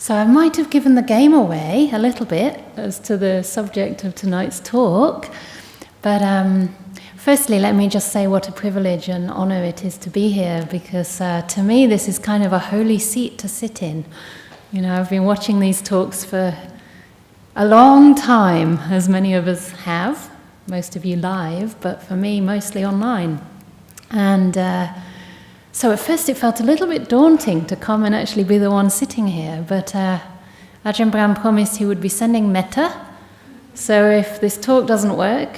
So I might have given the game away a little bit as to the subject of tonight's talk, but firstly let me just say what a privilege and honour it is to be here, because to me this is kind of a holy seat to sit in. You know, I've been watching these talks for a long time, as many of us have, most of you live, but for me mostly online. And so at first it felt a little bit daunting to come and actually be the one sitting here, but Ajahn Brahm promised he would be sending metta, so if this talk doesn't work,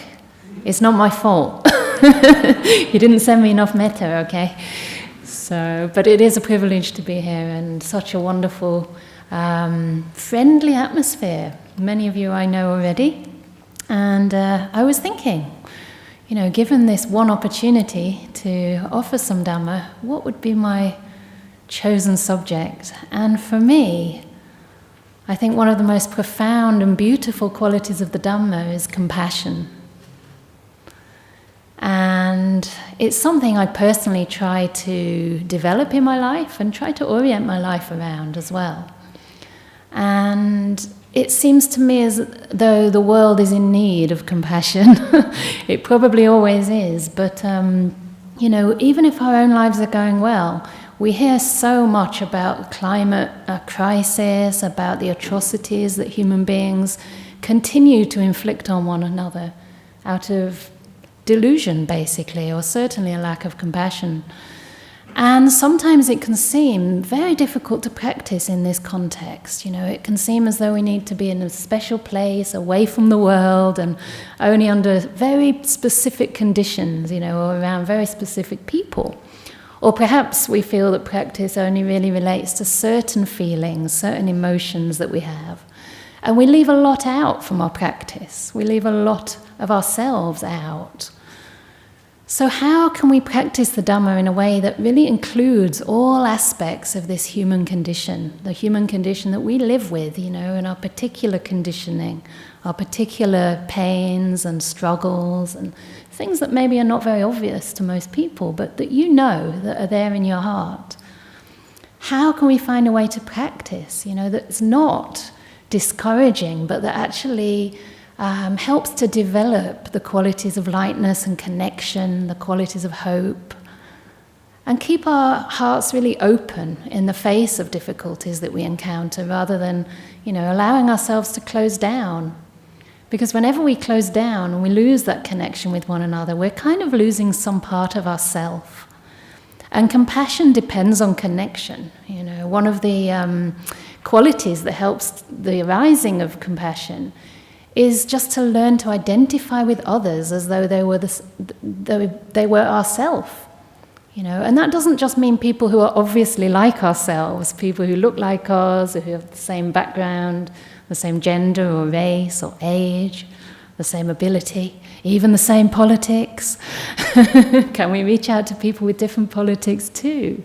it's not my fault. He didn't send me enough metta, okay? So, but it is a privilege to be here, and such a wonderful, friendly atmosphere. Many of you I know already, and I was thinking, you know, given this one opportunity to offer some Dhamma, what would be my chosen subject? And for me, I think one of the most profound and beautiful qualities of the Dhamma is compassion. And it's something I personally try to develop in my life and try to orient my life around as well. And it seems to me as though the world is in need of compassion. It probably always is, but you know, even if our own lives are going well, we hear so much about climate crisis, about the atrocities that human beings continue to inflict on one another out of delusion, basically, or certainly a lack of compassion. And sometimes it can seem very difficult to practice in this context. You know, it can seem as though we need to be in a special place, away from the world, and only under very specific conditions, you know, or around very specific people. Or perhaps we feel that practice only really relates to certain feelings, certain emotions that we have. And we leave a lot out from our practice. We leave a lot of ourselves out. So how can we practice the Dhamma in a way that really includes all aspects of this human condition, the human condition that we live with, you know, and our particular conditioning, our particular pains and struggles and things that maybe are not very obvious to most people, but that you know that are there in your heart. How can we find a way to practice, you know, that's not discouraging, but that actually helps to develop the qualities of lightness and connection, the qualities of hope, and keep our hearts really open in the face of difficulties that we encounter, rather than, you know, allowing ourselves to close down. Because whenever we close down and we lose that connection with one another, we're kind of losing some part of ourself. And compassion depends on connection. You know, one of the qualities that helps the arising of compassion is just to learn to identify with others as though they were ourselves. You know, and that doesn't just mean people who are obviously like ourselves, people who look like us, or who have the same background, the same gender or race or age, the same ability, even the same politics. Can we reach out to people with different politics too?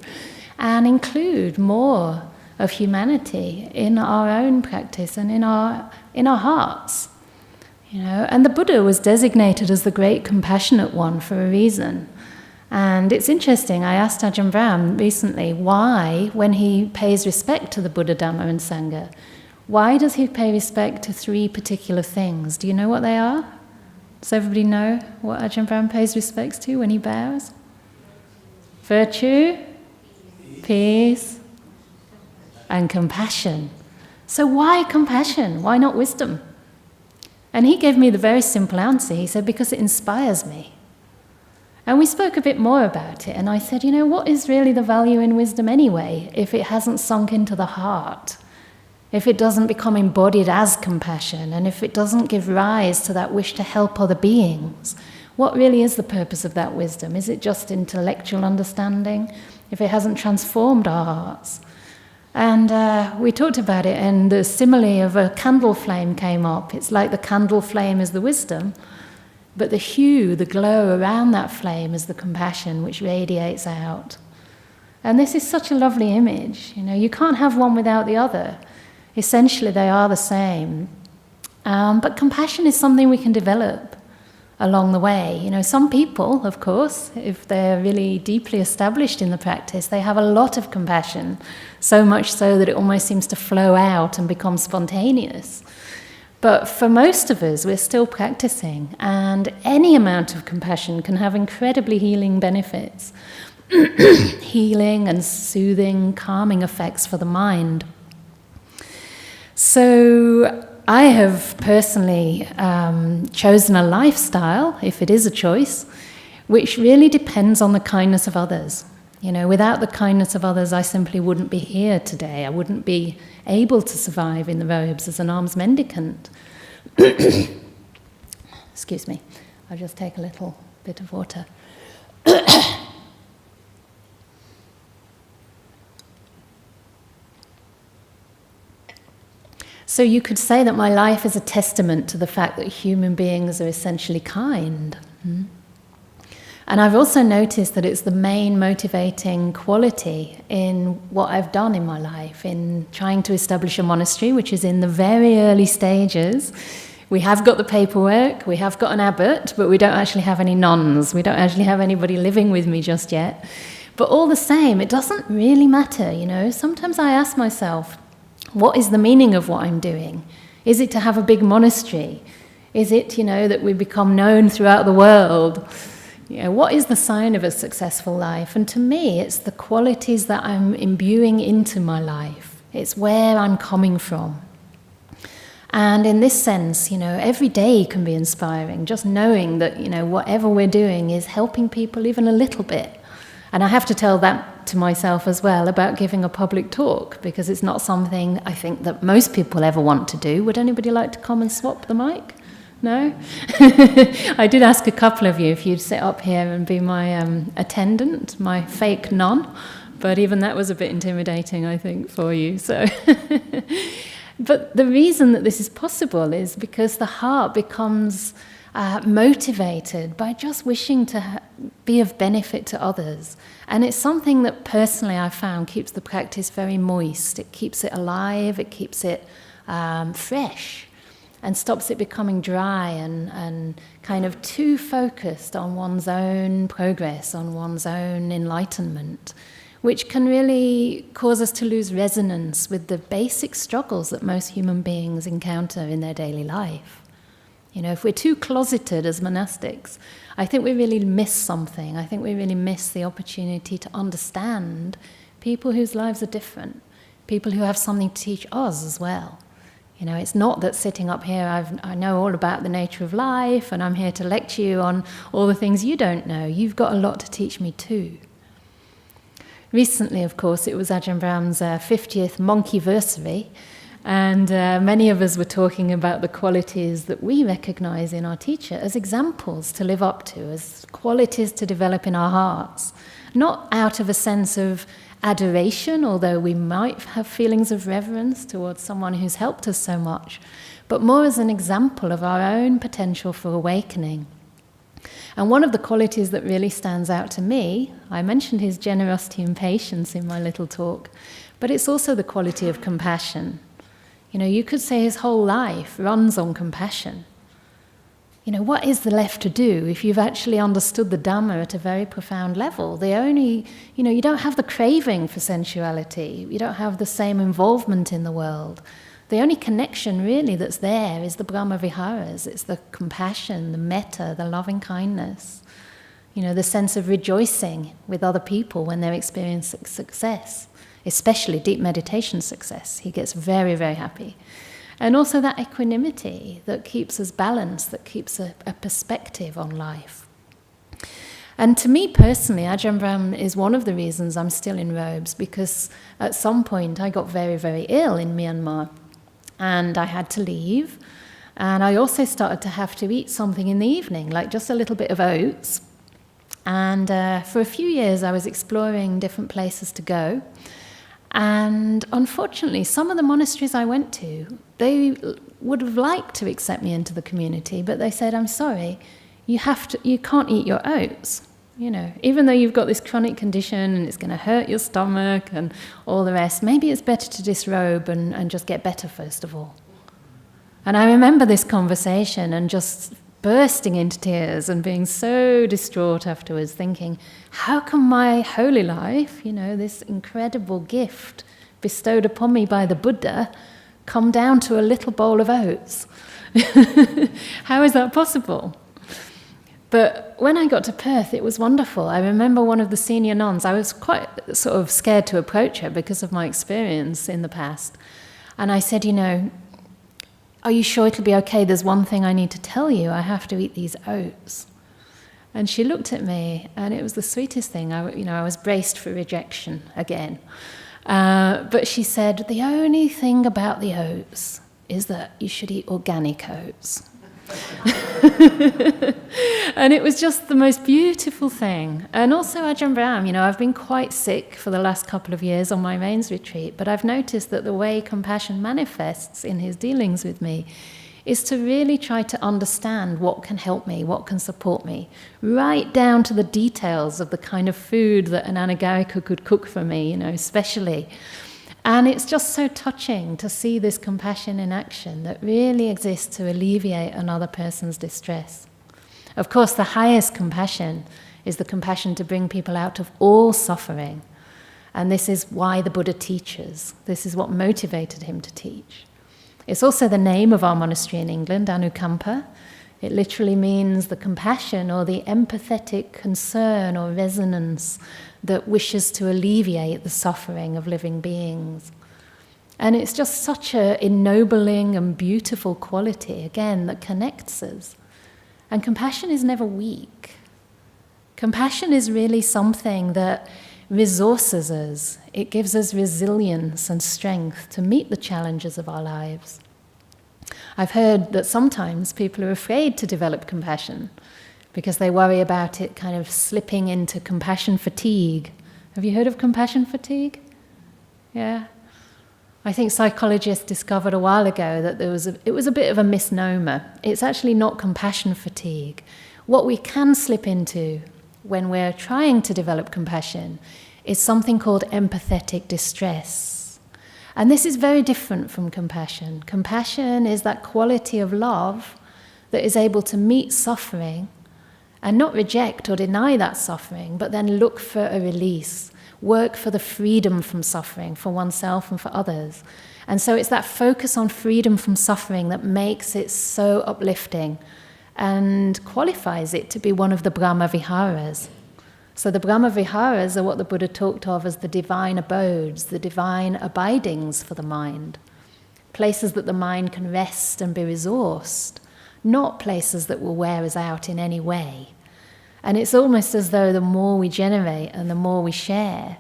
And include more of humanity in our own practice and in our hearts. You know, and the Buddha was designated as the great compassionate one for a reason. And it's interesting, I asked Ajahn Brahm recently why, when he pays respect to the Buddha, Dhamma and Sangha, why does he pay respect to three particular things? Do you know what they are? Does everybody know what Ajahn Brahm pays respects to when he bows? Virtue, peace, and compassion. So why compassion? Why not wisdom? And he gave me the very simple answer. He said, because it inspires me. And we spoke a bit more about it, and I said, you know, what is really the value in wisdom anyway, if it hasn't sunk into the heart? If it doesn't become embodied as compassion, and if it doesn't give rise to that wish to help other beings? What really is the purpose of that wisdom? Is it just intellectual understanding? If it hasn't transformed our hearts? And we talked about it, and the simile of a candle flame came up. It's like the candle flame is the wisdom, but the hue, the glow around that flame is the compassion which radiates out. And this is such a lovely image. You know, you can't have one without the other. Essentially, they are the same. But compassion is something we can develop along the way. You know, some people, of course, if they're really deeply established in the practice, they have a lot of compassion, so much so that it almost seems to flow out and become spontaneous. But for most of us, we're still practicing, and any amount of compassion can have incredibly healing benefits. Healing and soothing, calming effects for the mind. So I have personally chosen a lifestyle, if it is a choice, which really depends on the kindness of others. You know, without the kindness of others, I simply wouldn't be here today. I wouldn't be able to survive in the robes as an alms mendicant. Excuse me, I'll just take a little bit of water. So you could say that my life is a testament to the fact that human beings are essentially kind. And I've also noticed that it's the main motivating quality in what I've done in my life, in trying to establish a monastery, which is in the very early stages. We have got the paperwork, we have got an abbot, but we don't actually have any nuns. We don't actually have anybody living with me just yet. But all the same, it doesn't really matter, you know. Sometimes I ask myself, what is the meaning of what I'm doing? Is it to have a big monastery? Is it, you know, that we become known throughout the world? You know, what is the sign of a successful life? And to me, it's the qualities that I'm imbuing into my life. It's where I'm coming from. And in this sense, you know, every day can be inspiring, just knowing that, you know, whatever we're doing is helping people even a little bit. And I have to tell that to myself as well about giving a public talk, because it's not something I think that most people ever want to do. Would anybody like to come and swap the mic? No? I did ask a couple of you if you'd sit up here and be my attendant, my fake nun, but even that was a bit intimidating, I think, for you. So, but the reason that this is possible is because the heart becomes motivated by just wishing to be of benefit to others. And it's something that personally I found keeps the practice very moist. It keeps it alive, it keeps it fresh, and stops it becoming dry and kind of too focused on one's own progress, on one's own enlightenment, which can really cause us to lose resonance with the basic struggles that most human beings encounter in their daily life. You know, if we're too closeted as monastics, I think we really miss something. I think we really miss the opportunity to understand people whose lives are different, people who have something to teach us as well. You know, it's not that sitting up here, I know all about the nature of life and I'm here to lecture you on all the things you don't know. You've got a lot to teach me too. Recently, of course, it was Ajahn Brahm's 50th monkeyversary, and many of us were talking about the qualities that we recognize in our teacher as examples to live up to, as qualities to develop in our hearts. Not out of a sense of adoration, although we might have feelings of reverence towards someone who's helped us so much, but more as an example of our own potential for awakening. And one of the qualities that really stands out to me, I mentioned his generosity and patience in my little talk, but it's also the quality of compassion. You know, you could say his whole life runs on compassion. You know, what is there left to do if you've actually understood the Dhamma at a very profound level? You don't have the craving for sensuality. You don't have the same involvement in the world. The only connection really that's there is the Brahma Viharas. It's the compassion, the metta, the loving kindness. You know, the sense of rejoicing with other people when they're experiencing success. Especially deep meditation success. He gets very, very happy. And also that equanimity that keeps us balanced, that keeps a perspective on life. And to me personally, Ajahn Brahm is one of the reasons I'm still in robes, because at some point I got very, very ill in Myanmar and I had to leave. And I also started to have to eat something in the evening, like just a little bit of oats. And for a few years I was exploring different places to go. And unfortunately, some of the monasteries I went to, they would have liked to accept me into the community, but they said, I'm sorry, you can't eat your oats. You know, even though you've got this chronic condition and it's going to hurt your stomach and all the rest, maybe it's better to disrobe and just get better first of all. And I remember this conversation and just bursting into tears and being so distraught afterwards, thinking, how can my holy life, this incredible gift bestowed upon me by the Buddha, come down to a little bowl of oats? How is that possible? But when I got to Perth, it was wonderful. I remember one of the senior nuns, I was quite sort of scared to approach her because of my experience in the past. And I said, are you sure it'll be okay? There's one thing I need to tell you. I have to eat these oats. And she looked at me, and it was the sweetest thing. I was braced for rejection again. But she said, the only thing about the oats is that you should eat organic oats. And it was just the most beautiful thing. And also Ajahn Brahm, I've been quite sick for the last couple of years on my mains retreat, but I've noticed that the way compassion manifests in his dealings with me is to really try to understand what can help me, what can support me, right down to the details of the kind of food that an anagarika could cook for me, especially. And it's just so touching to see this compassion in action that really exists to alleviate another person's distress. Of course, the highest compassion is the compassion to bring people out of all suffering. And this is why the Buddha teaches. This is what motivated him to teach. It's also the name of our monastery in England, Anukampa. It literally means the compassion or the empathetic concern or resonance that wishes to alleviate the suffering of living beings. And it's just such an ennobling and beautiful quality, again, that connects us. And compassion is never weak. Compassion is really something that resources us. It gives us resilience and strength to meet the challenges of our lives. I've heard that sometimes people are afraid to develop compassion because they worry about it kind of slipping into compassion fatigue. Have you heard of compassion fatigue? Yeah. I think psychologists discovered a while ago that it was a bit of a misnomer. It's actually not compassion fatigue. What we can slip into when we're trying to develop compassion is something called empathetic distress. And this is very different from compassion. Compassion is that quality of love that is able to meet suffering and not reject or deny that suffering, but then look for a release, work for the freedom from suffering for oneself and for others. And so it's that focus on freedom from suffering that makes it so uplifting and qualifies it to be one of the Brahma Viharas. So the Brahma Viharas are what the Buddha talked of as the divine abodes, the divine abidings for the mind. Places that the mind can rest and be resourced, not places that will wear us out in any way. And it's almost as though the more we generate and the more we share,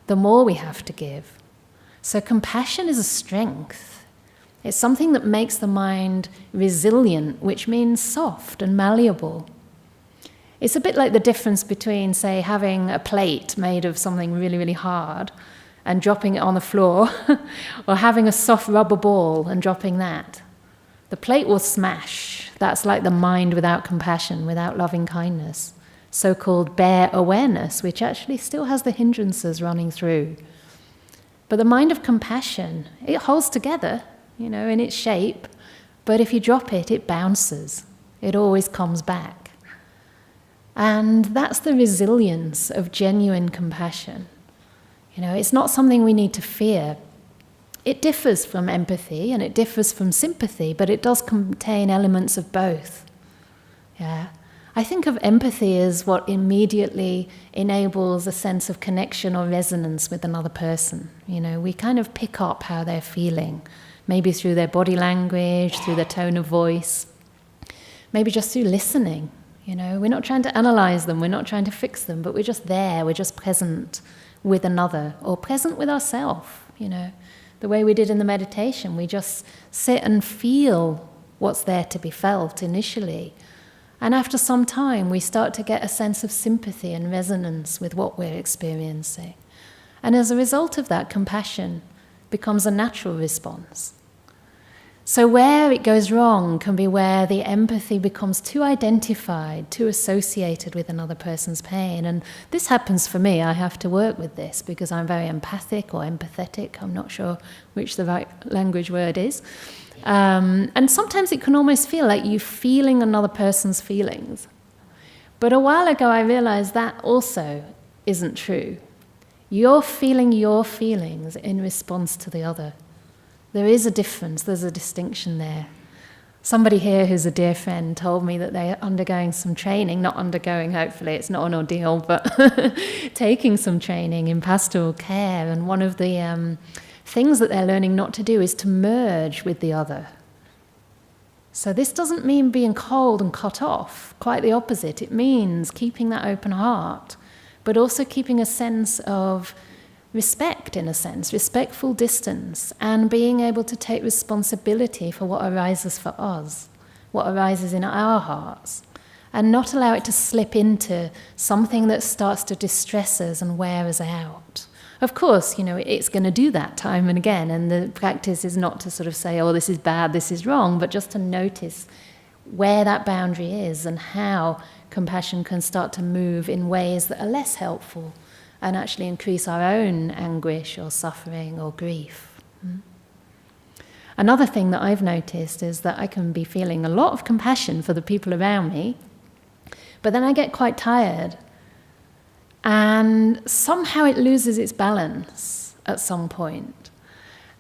the more we have to give. So compassion is a strength. It's something that makes the mind resilient, which means soft and malleable. It's a bit like the difference between, say, having a plate made of something really, really hard and dropping it on the floor, or having a soft rubber ball and dropping that. The plate will smash. That's like the mind without compassion, without loving kindness. So-called bare awareness, which actually still has the hindrances running through. But the mind of compassion, it holds together, in its shape, but if you drop it, it bounces. It always comes back. And that's the resilience of genuine compassion. It's not something we need to fear. It differs from empathy and it differs from sympathy, but it does contain elements of both. Yeah. I think of empathy as what immediately enables a sense of connection or resonance with another person. We kind of pick up how they're feeling, maybe through their body language, through their tone of voice, maybe just through listening. We're not trying to analyze them, we're not trying to fix them, but we're just there, we're just present with another, or present with ourselves, The way we did in the meditation, we just sit and feel what's there to be felt initially. And after some time, we start to get a sense of sympathy and resonance with what we're experiencing. And as a result of that, compassion becomes a natural response. So where it goes wrong can be where the empathy becomes too identified, too associated with another person's pain. And this happens for me. I have to work with this because I'm very empathic or empathetic. I'm not sure which the right language word is. And sometimes it can almost feel like you feeling another person's feelings. But a while ago I realized that also isn't true. You're feeling your feelings in response to the other. There is a difference, there's a distinction there. Somebody here who's a dear friend told me that they're undergoing some training, not undergoing, hopefully, it's not an ordeal, but taking some training in pastoral care. And one of the things that they're learning not to do is to merge with the other. So this doesn't mean being cold and cut off, quite the opposite. It means keeping that open heart, but also keeping a sense of respect, in a sense, respectful distance, and being able to take responsibility for what arises for us, what arises in our hearts, and not allow it to slip into something that starts to distress us and wear us out. Of course, it's going to do that time and again, and the practice is not to sort of say, oh, this is bad, this is wrong, but just to notice where that boundary is and how compassion can start to move in ways that are less helpful and actually increase our own anguish or suffering or grief. Another thing that I've noticed is that I can be feeling a lot of compassion for the people around me, but then I get quite tired, and somehow it loses its balance at some point.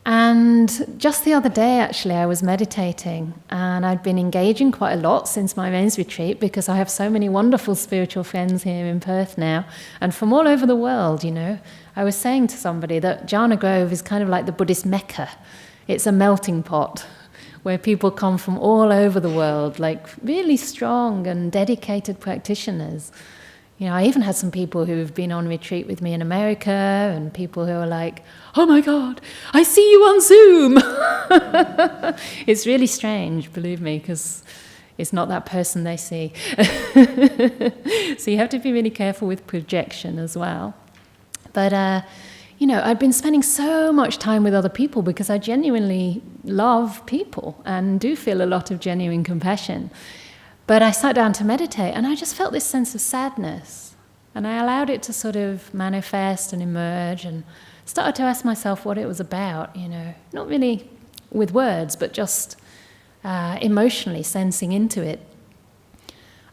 And just the other day, actually, I was meditating, and I'd been engaging quite a lot since my men's retreat because I have so many wonderful spiritual friends here in Perth now, and from all over the world, I was saying to somebody that Jhana Grove is kind of like the Buddhist Mecca. It's a melting pot where people come from all over the world, like really strong and dedicated practitioners. I even had some people who have been on retreat with me in America, and people who are like, oh my God, I see you on Zoom. It's really strange, believe me, because it's not that person they see. So you have to be really careful with projection as well. But, I've been spending so much time with other people because I genuinely love people and do feel a lot of genuine compassion. But I sat down to meditate, and I just felt this sense of sadness. And I allowed it to sort of manifest and emerge, and started to ask myself what it was about, not really with words, but just emotionally sensing into it.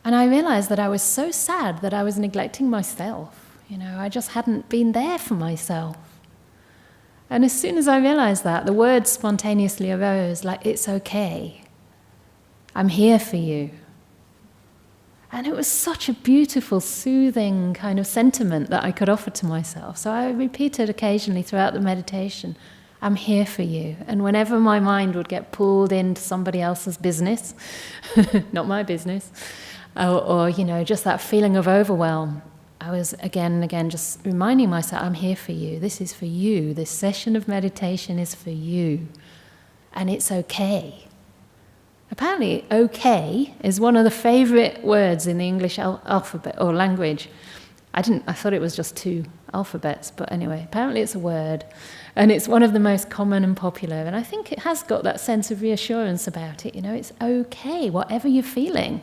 And I realized that I was so sad that I was neglecting myself. I just hadn't been there for myself. And as soon as I realized that, the words spontaneously arose, like, it's okay. I'm here for you. And it was such a beautiful, soothing kind of sentiment that I could offer to myself. So I repeated occasionally throughout the meditation, I'm here for you. And whenever my mind would get pulled into somebody else's business, not my business, or just that feeling of overwhelm, I was again and again just reminding myself, I'm here for you. This is for you. This session of meditation is for you. And it's okay. Apparently, okay is one of the favorite words in the English alphabet or language. I thought it was just 2 alphabets, but anyway, apparently it's a word. And it's one of the most common and popular. And I think it has got that sense of reassurance about it. It's okay, whatever you're feeling.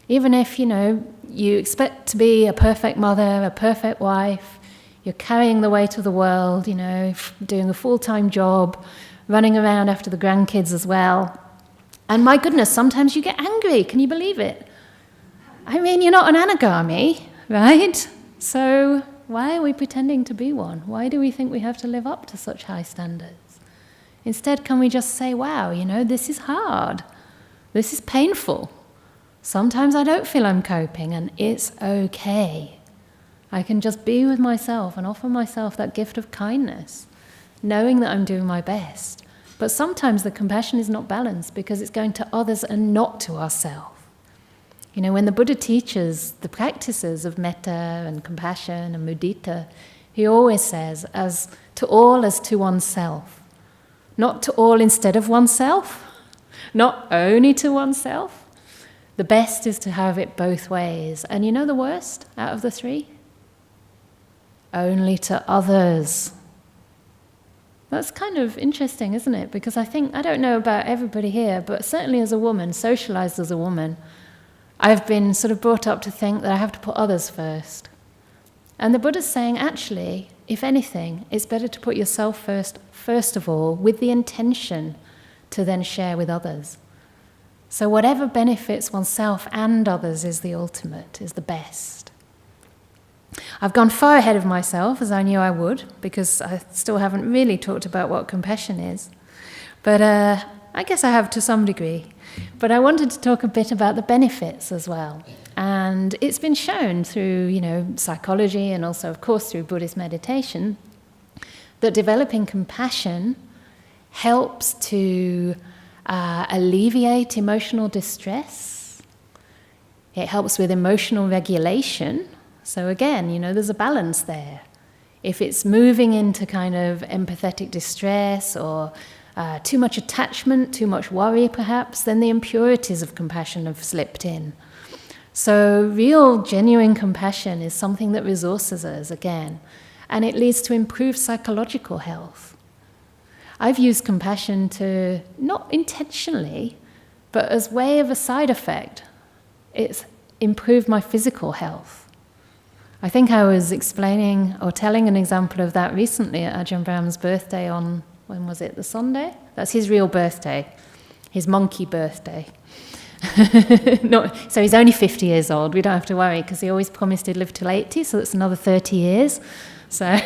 Even if, you expect to be a perfect mother, a perfect wife, you're carrying the weight of the world, doing a full-time job, running around after the grandkids as well. And my goodness, sometimes you get angry. Can you believe it? I mean, you're not an anagami, right? So why are we pretending to be one? Why do we think we have to live up to such high standards? Instead, can we just say, wow, this is hard. This is painful. Sometimes I don't feel I'm coping, and it's okay. I can just be with myself and offer myself that gift of kindness, knowing that I'm doing my best. But sometimes the compassion is not balanced because it's going to others and not to ourselves. When the Buddha teaches the practices of metta and compassion and mudita, he always says, as to all as to oneself. Not to all instead of oneself, not only to oneself. The best is to have it both ways. And the worst out of the 3? Only to others. That's kind of interesting, isn't it? Because I don't know about everybody here, but certainly as a woman, socialized as a woman, I've been sort of brought up to think that I have to put others first. And the Buddha's saying, actually, if anything, it's better to put yourself first of all, with the intention to then share with others. So whatever benefits oneself and others is the ultimate, is the best. I've gone far ahead of myself, as I knew I would, because I still haven't really talked about what compassion is. But I guess I have to some degree. But I wanted to talk a bit about the benefits as well. And it's been shown through, psychology and also, of course, through Buddhist meditation, that developing compassion helps to alleviate emotional distress. It helps with emotional regulation. So again, there's a balance there. If it's moving into kind of empathetic distress or too much attachment, too much worry perhaps, then the impurities of compassion have slipped in. So real, genuine compassion is something that resources us again, and it leads to improved psychological health. I've used compassion to, not intentionally, but as way of a side effect, it's improved my physical health. I think I was explaining or telling an example of that recently at Ajahn Brahm's birthday on, when was it, the Sunday? That's his real birthday, his monkey birthday. So he's only 50 years old. We don't have to worry because he always promised he'd live till 80, so that's another 30 years. So,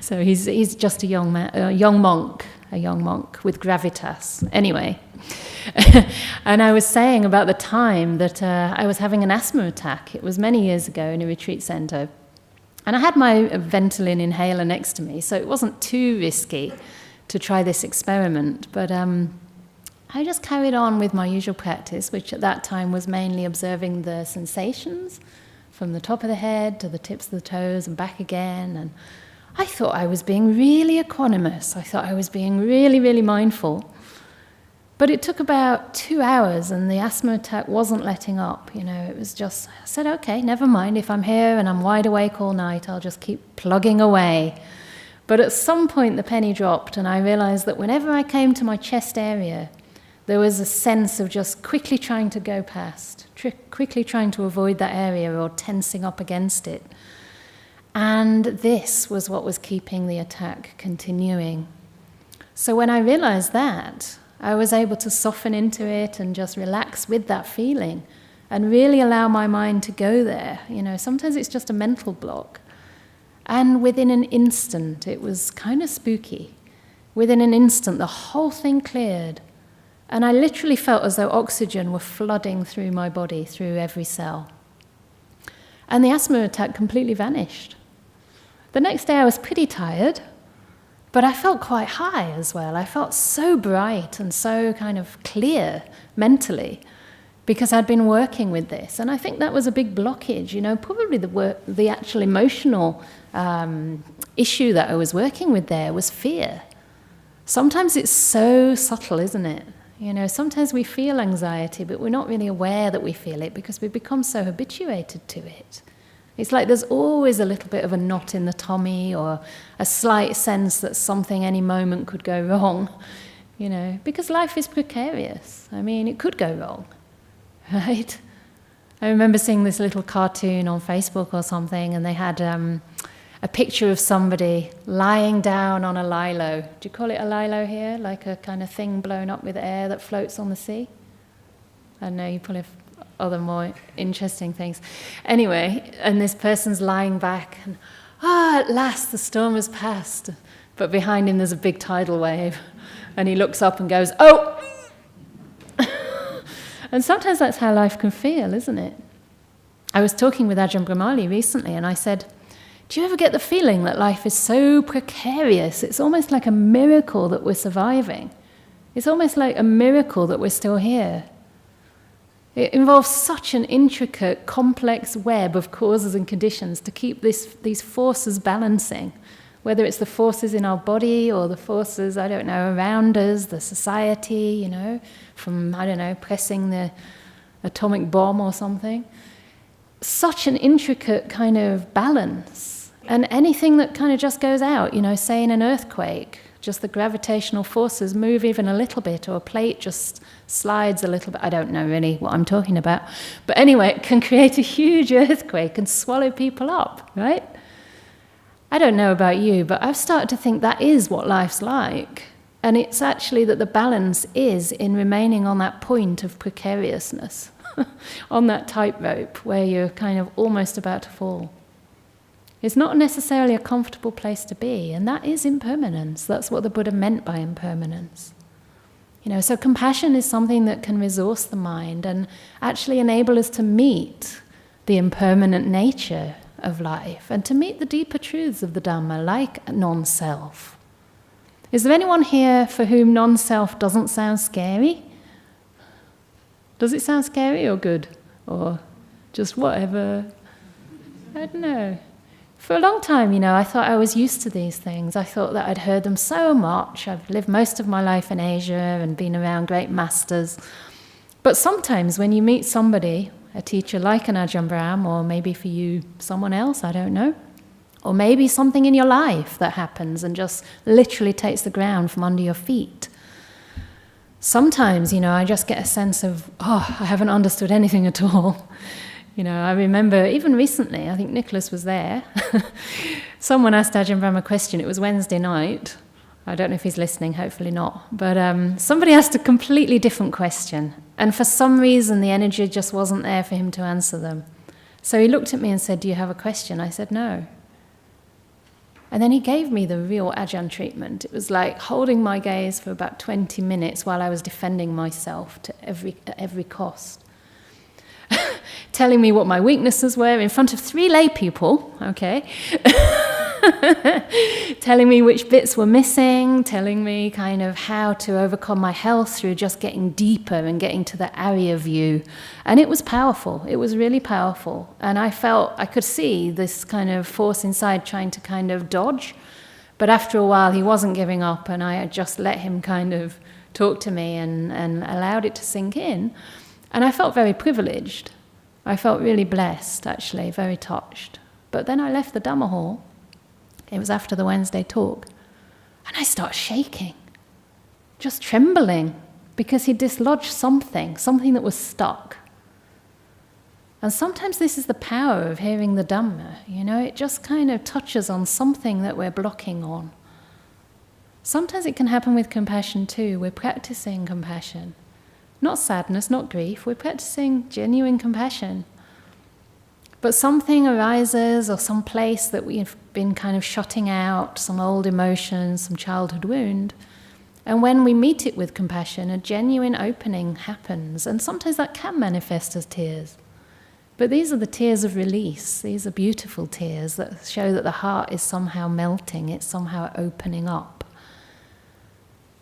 so he's just a young monk with gravitas. Anyway, and I was saying about the time that I was having an asthma attack. It was many years ago in a retreat centre, and I had my Ventolin inhaler next to me, so it wasn't too risky to try this experiment. But I just carried on with my usual practice, which at that time was mainly observing the sensations from the top of the head to the tips of the toes and back again. And I thought I was being really equanimous. I thought I was being really, really mindful. But it took about 2 hours and the asthma attack wasn't letting up. It was just, I said, okay, never mind. If I'm here and I'm wide awake all night, I'll just keep plugging away. But at some point the penny dropped and I realized that whenever I came to my chest area, there was a sense of just quickly trying to go past, quickly trying to avoid that area or tensing up against it. And this was what was keeping the attack continuing. So when I realized that, I was able to soften into it and just relax with that feeling and really allow my mind to go there. Sometimes it's just a mental block. And within an instant, it was kind of spooky. Within an instant, the whole thing cleared. And I literally felt as though oxygen were flooding through my body, through every cell. And the asthma attack completely vanished. The next day I was pretty tired, but I felt quite high as well. I felt so bright and so kind of clear mentally because I'd been working with this. And I think that was a big blockage, probably the actual emotional issue that I was working with there was fear. Sometimes it's so subtle, isn't it? Sometimes we feel anxiety, but we're not really aware that we feel it because we've become so habituated to it. It's like there's always a little bit of a knot in the tummy or a slight sense that something any moment could go wrong, because life is precarious. It could go wrong, right? I remember seeing this little cartoon on Facebook or something, and they had a picture of somebody lying down on a lilo. Do you call it a lilo here? Like a kind of thing blown up with air that floats on the sea? I don't know, you probably have other more interesting things. Anyway, and this person's lying back, and at last the storm has passed. But behind him there's a big tidal wave, and he looks up and goes, oh! And sometimes that's how life can feel, isn't it? I was talking with Ajahn Brahmali recently, and I said, do you ever get the feeling that life is so precarious? It's almost like a miracle that we're surviving. It's almost like a miracle that we're still here. It involves such an intricate, complex web of causes and conditions to keep these forces balancing, whether it's the forces in our body or the forces, around us, the society, from, pressing the atomic bomb or something. Such an intricate kind of balance. And anything that kind of just goes out, say in an earthquake, just the gravitational forces move even a little bit, or a plate just slides a little bit. I don't know really what I'm talking about. But anyway, it can create a huge earthquake and swallow people up, right? I don't know about you, but I've started to think that is what life's like. And it's actually that the balance is in remaining on that point of precariousness, on that tightrope where you're kind of almost about to fall. It's not necessarily a comfortable place to be, and that is impermanence. That's what the Buddha meant by impermanence. So compassion is something that can resource the mind and actually enable us to meet the impermanent nature of life and to meet the deeper truths of the Dhamma, like non-self. Is there anyone here for whom non-self doesn't sound scary? Does it sound scary or good? Or just whatever? I don't know. For a long time, I thought I was used to these things. I thought that I'd heard them so much. I've lived most of my life in Asia and been around great masters. But sometimes when you meet somebody, a teacher like an Ajahn Brahm, or maybe for you someone else, I don't know, or maybe something in your life that happens and just literally takes the ground from under your feet. Sometimes, I just get a sense of, I haven't understood anything at all. I remember even recently, I think Nicholas was there, someone asked Ajahn Brahm a question. It was Wednesday night. I don't know if he's listening, hopefully not. But somebody asked a completely different question. And for some reason, the energy just wasn't there for him to answer them. So he looked at me and said, "Do you have a question?" I said, "No." And then he gave me the real Ajahn treatment. It was like holding my gaze for about 20 minutes while I was defending myself at every cost. Telling me what my weaknesses were in front of 3 lay people, okay? Telling me which bits were missing, telling me kind of how to overcome my health through just getting deeper and getting to the Arya view. And it was powerful. It was really powerful. And I felt I could see this kind of force inside trying to kind of dodge. But after a while, he wasn't giving up, and I just let him kind of talk to me and allowed it to sink in. And I felt very privileged. I felt really blessed, actually, very touched. But then I left the Dhamma hall. It was after the Wednesday talk. And I started shaking, just trembling, because he dislodged something that was stuck. And sometimes this is the power of hearing the Dhamma. It just kind of touches on something that we're blocking on. Sometimes it can happen with compassion too. We're practicing compassion. Not sadness, not grief. We're practicing genuine compassion. But something arises, or some place that we've been kind of shutting out, some old emotion, some childhood wound. And when we meet it with compassion, a genuine opening happens. And sometimes that can manifest as tears. But these are the tears of release. These are beautiful tears that show that the heart is somehow melting. It's somehow opening up.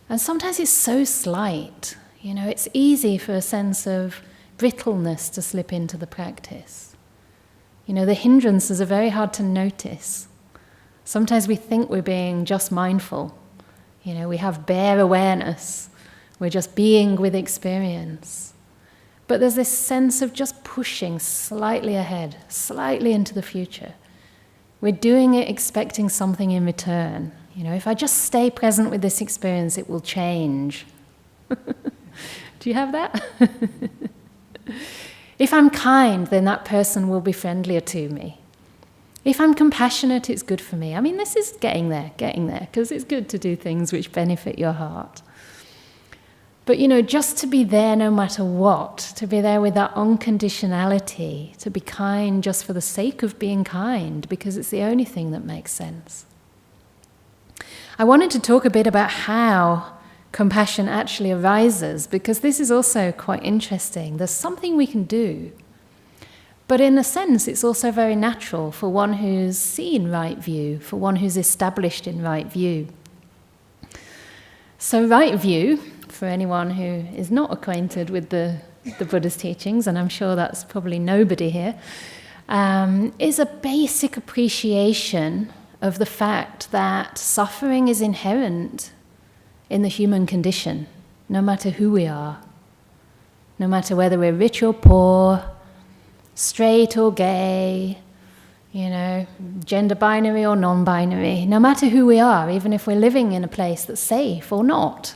And sometimes it's so slight. It's easy for a sense of brittleness to slip into the practice. The hindrances are very hard to notice. Sometimes we think we're being just mindful. We have bare awareness. We're just being with experience. But there's this sense of just pushing slightly ahead, slightly into the future. We're doing it expecting something in return. If I just stay present with this experience, it will change. Do you have that? If I'm kind, then that person will be friendlier to me. If I'm compassionate, it's good for me. This is getting there, because it's good to do things which benefit your heart. But, just to be there no matter what, to be there with that unconditionality, to be kind just for the sake of being kind, because it's the only thing that makes sense. I wanted to talk a bit about how compassion actually arises, because this is also quite interesting. There's something we can do, but in a sense it's also very natural for one who's seen right view, for one who's established in right view. So right view, for anyone who is not acquainted with the Buddha's teachings, and I'm sure that's probably nobody here, is a basic appreciation of the fact that suffering is inherent in the human condition, no matter who we are, no matter whether we're rich or poor, straight or gay, gender binary or non-binary, no matter who we are, even if we're living in a place that's safe or not,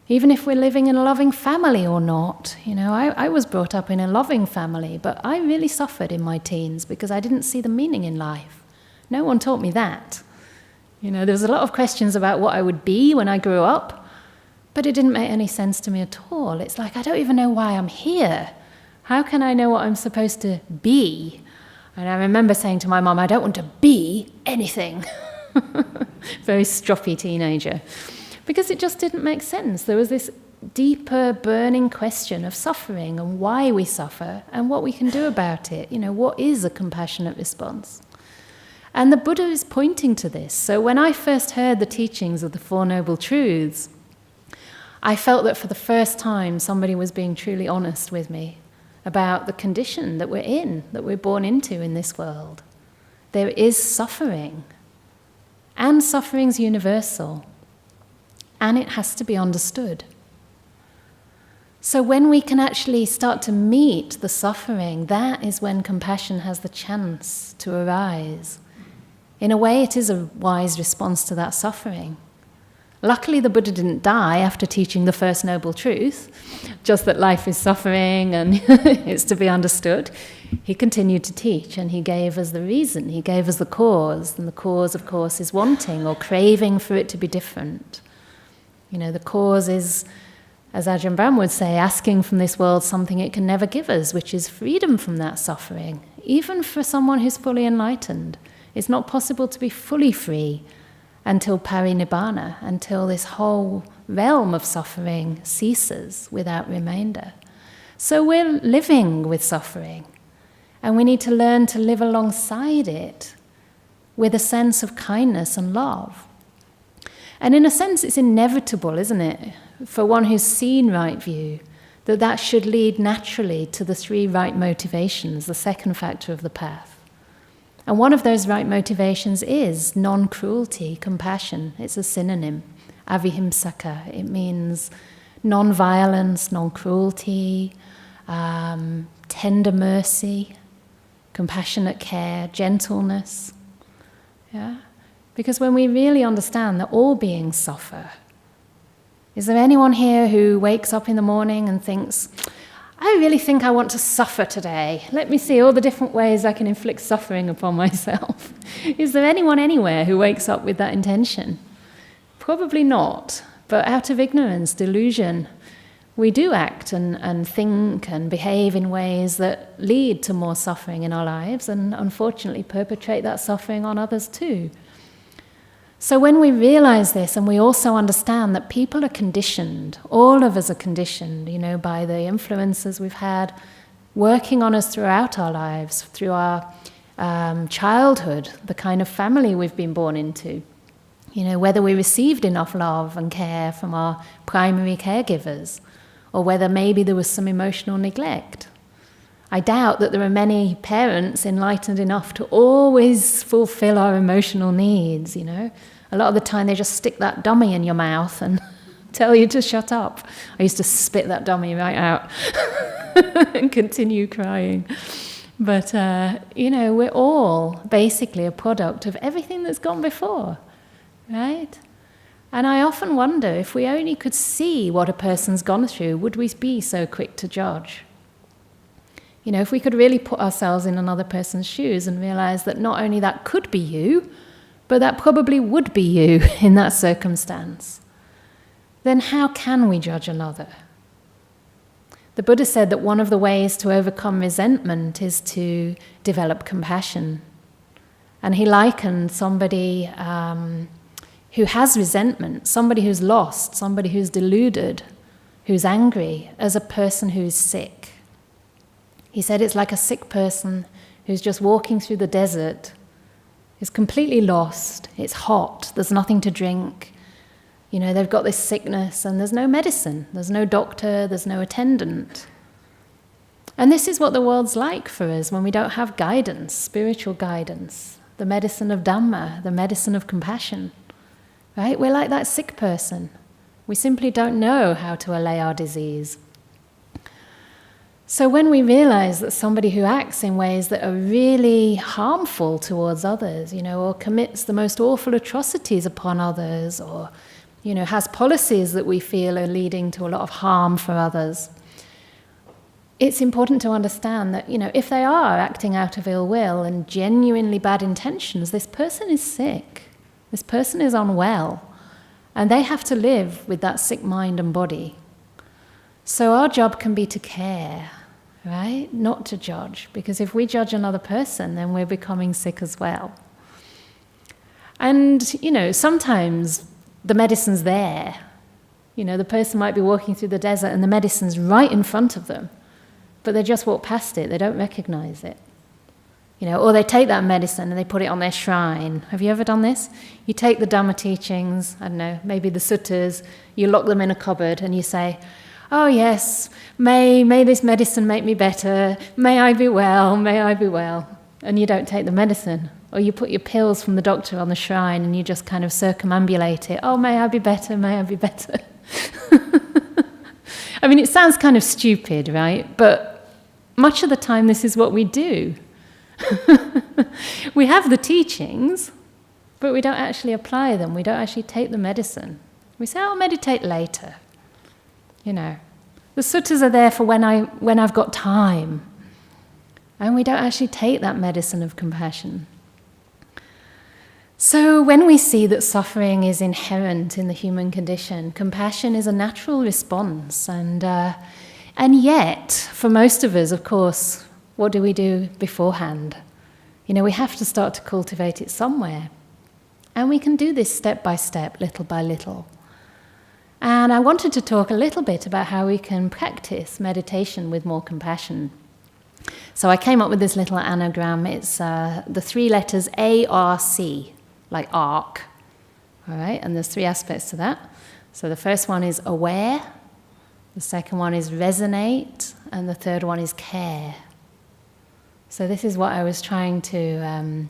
even if we're living in a loving family or not. I was brought up in a loving family, but I really suffered in my teens because I didn't see the meaning in life. No one taught me that. There was a lot of questions about what I would be when I grew up, but it didn't make any sense to me at all. It's like, I don't even know why I'm here. How can I know what I'm supposed to be? And I remember saying to my mum, I don't want to be anything. Very stroppy teenager. Because it just didn't make sense. There was this deeper burning question of suffering and why we suffer and what we can do about it. What is a compassionate response? And the Buddha is pointing to this. So when I first heard the teachings of the Four Noble Truths, I felt that for the first time somebody was being truly honest with me about the condition that we're in, that we're born into in this world. There is suffering, and suffering's universal, and it has to be understood. So when we can actually start to meet the suffering, that is when compassion has the chance to arise. In a way, it is a wise response to that suffering. Luckily, the Buddha didn't die after teaching the first noble truth, just that life is suffering and it's to be understood. He continued to teach, and he gave us the reason. He gave us the cause, and the cause, of course, is wanting or craving for it to be different. The cause is, as Ajahn Brahm would say, asking from this world something it can never give us, which is freedom from that suffering. Even for someone who's fully enlightened, it's not possible to be fully free until parinibbana, until this whole realm of suffering ceases without remainder. So we're living with suffering, and we need to learn to live alongside it with a sense of kindness and love. And in a sense, it's inevitable, isn't it, for one who's seen right view, that should lead naturally to the three right motivations, the second factor of the path. And one of those right motivations is non-cruelty, compassion. It's a synonym, avihimsaka. It means non-violence, non-cruelty, tender mercy, compassionate care, gentleness. Yeah? Because when we really understand that all beings suffer, is there anyone here who wakes up in the morning and thinks, I really think I want to suffer today. Let me see all the different ways I can inflict suffering upon myself. Is there anyone anywhere who wakes up with that intention? Probably not. But out of ignorance, delusion, we do act and think and behave in ways that lead to more suffering in our lives, and unfortunately perpetrate that suffering on others too. So when we realize this, and we also understand that people are conditioned, all of us are conditioned, by the influences we've had working on us throughout our lives, through our childhood, the kind of family we've been born into, whether we received enough love and care from our primary caregivers, or whether maybe there was some emotional neglect. I doubt that there are many parents enlightened enough to always fulfill our emotional needs, A lot of the time they just stick that dummy in your mouth and tell you to shut up. I used to spit that dummy right out and continue crying. But, we're all basically a product of everything that's gone before, right? And I often wonder, if we only could see what a person's gone through, would we be so quick to judge? If we could really put ourselves in another person's shoes and realize that not only that could be you, but that probably would be you in that circumstance, then how can we judge another? The Buddha said that one of the ways to overcome resentment is to develop compassion. And he likened somebody who has resentment, somebody who's lost, somebody who's deluded, who's angry, as a person who's sick. He said it's like a sick person who's just walking through the desert, is completely lost, it's hot, there's nothing to drink. They've got this sickness and there's no medicine, there's no doctor, there's no attendant. And this is what the world's like for us when we don't have guidance, spiritual guidance, the medicine of Dhamma, the medicine of compassion. Right? We're like that sick person. We simply don't know how to allay our disease. So when we realize that somebody who acts in ways that are really harmful towards others, or commits the most awful atrocities upon others, or, has policies that we feel are leading to a lot of harm for others, it's important to understand that, if they are acting out of ill will and genuinely bad intentions, this person is sick. This person is unwell. And they have to live with that sick mind and body. So our job can be to care, right? Not to judge. Because if we judge another person, then we're becoming sick as well. And, sometimes the medicine's there. The person might be walking through the desert and the medicine's right in front of them. But they just walk past it, they don't recognize it. Or they take that medicine and they put it on their shrine. Have you ever done this? You take the Dhamma teachings, I don't know, maybe the suttas, you lock them in a cupboard and you say, oh yes, may this medicine make me better, may I be well, may I be well. And you don't take the medicine. Or you put your pills from the doctor on the shrine and you just kind of circumambulate it. Oh, may I be better, may I be better. I mean, it sounds kind of stupid, right? But much of the time this is what we do. We have the teachings, but we don't actually apply them. We don't actually take the medicine. We say, I'll meditate later. The suttas are there for when I've got time. And we don't actually take that medicine of compassion. So when we see that suffering is inherent in the human condition, compassion is a natural response. And yet, for most of us, of course, what do we do beforehand? We have to start to cultivate it somewhere. And we can do this step by step, little by little. And I wanted to talk a little bit about how we can practice meditation with more compassion. So I came up with this little anagram. It's the 3 letters A-R-C, like arc. All right, and there's 3 aspects to that. So the first one is aware, the second one is resonate, and the third one is care. So this is what I was trying to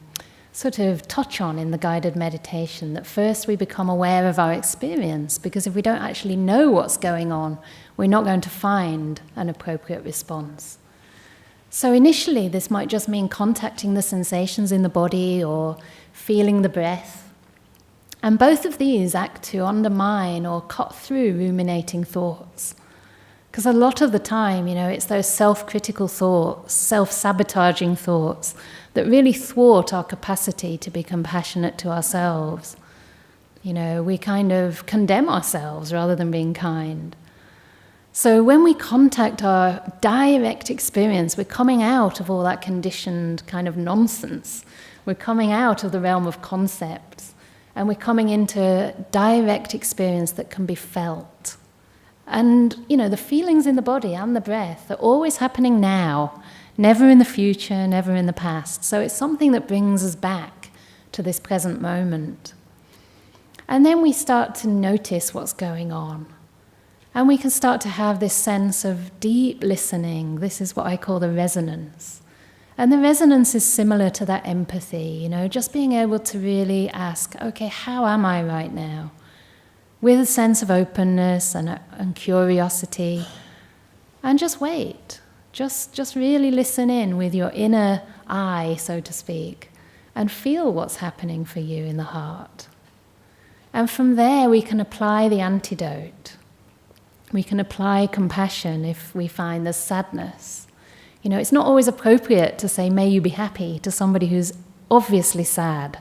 sort of touch on in the guided meditation, that first we become aware of our experience, because if we don't actually know what's going on, we're not going to find an appropriate response. So initially this might just mean contacting the sensations in the body or feeling the breath. And both of these act to undermine or cut through ruminating thoughts. Because a lot of the time, it's those self-critical thoughts, self-sabotaging thoughts that really thwart our capacity to be compassionate to ourselves. We kind of condemn ourselves rather than being kind. So when we contact our direct experience, we're coming out of all that conditioned kind of nonsense. We're coming out of the realm of concepts, and we're coming into direct experience that can be felt. And, the feelings in the body and the breath are always happening now, never in the future, never in the past. So it's something that brings us back to this present moment. And then we start to notice what's going on. And we can start to have this sense of deep listening. This is what I call the resonance. And the resonance is similar to that empathy, just being able to really ask, okay, how am I right now? With a sense of openness and curiosity, and just wait. Just really listen in with your inner eye, so to speak, and feel what's happening for you in the heart. And from there we can apply the antidote. We can apply compassion if we find there's sadness. It's not always appropriate to say, may you be happy, to somebody who's obviously sad.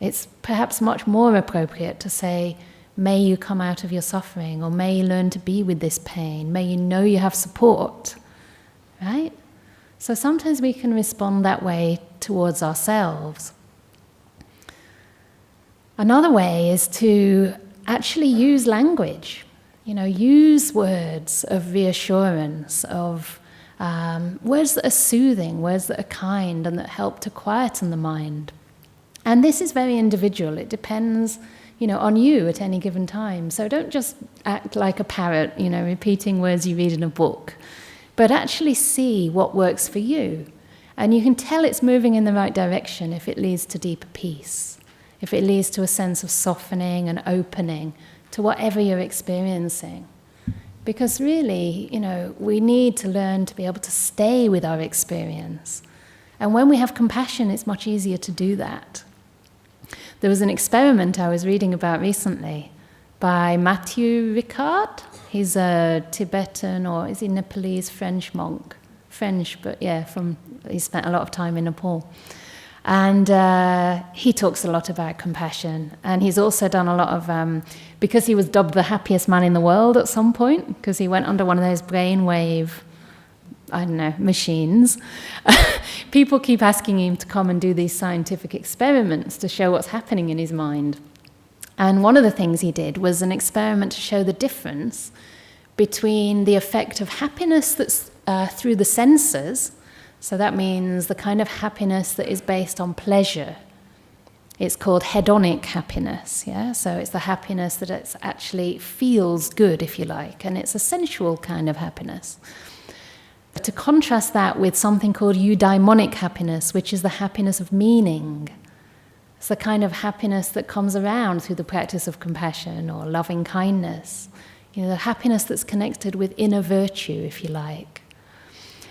It's perhaps much more appropriate to say, may you come out of your suffering, or may you learn to be with this pain, may you know you have support, right? So sometimes we can respond that way towards ourselves. Another way is to actually use language, use words of reassurance, of words that are soothing, words that are kind and that help to quieten the mind. And this is very individual. It depends on you at any given time. So don't just act like a parrot, repeating words you read in a book, but actually see what works for you. And you can tell it's moving in the right direction if it leads to deeper peace, if it leads to a sense of softening and opening to whatever you're experiencing. Because really, we need to learn to be able to stay with our experience. And when we have compassion, it's much easier to do that. There was an experiment I was reading about recently by Matthew Ricard. He's a Tibetan, or is he Nepalese French monk? French, but yeah, he spent a lot of time in Nepal. And he talks a lot about compassion. And he's also done a lot of, because he was dubbed the happiest man in the world at some point, because he went under one of those brainwave, machines. People keep asking him to come and do these scientific experiments to show what's happening in his mind. And one of the things he did was an experiment to show the difference between the effect of happiness that's through the senses. So that means the kind of happiness that is based on pleasure. It's called hedonic happiness, yeah? So it's the happiness that it actually feels good, if you like, and it's a sensual kind of happiness. To contrast that with something called eudaimonic happiness, which is the happiness of meaning. It's the kind of happiness that comes around through the practice of compassion or loving kindness. The happiness that's connected with inner virtue, if you like.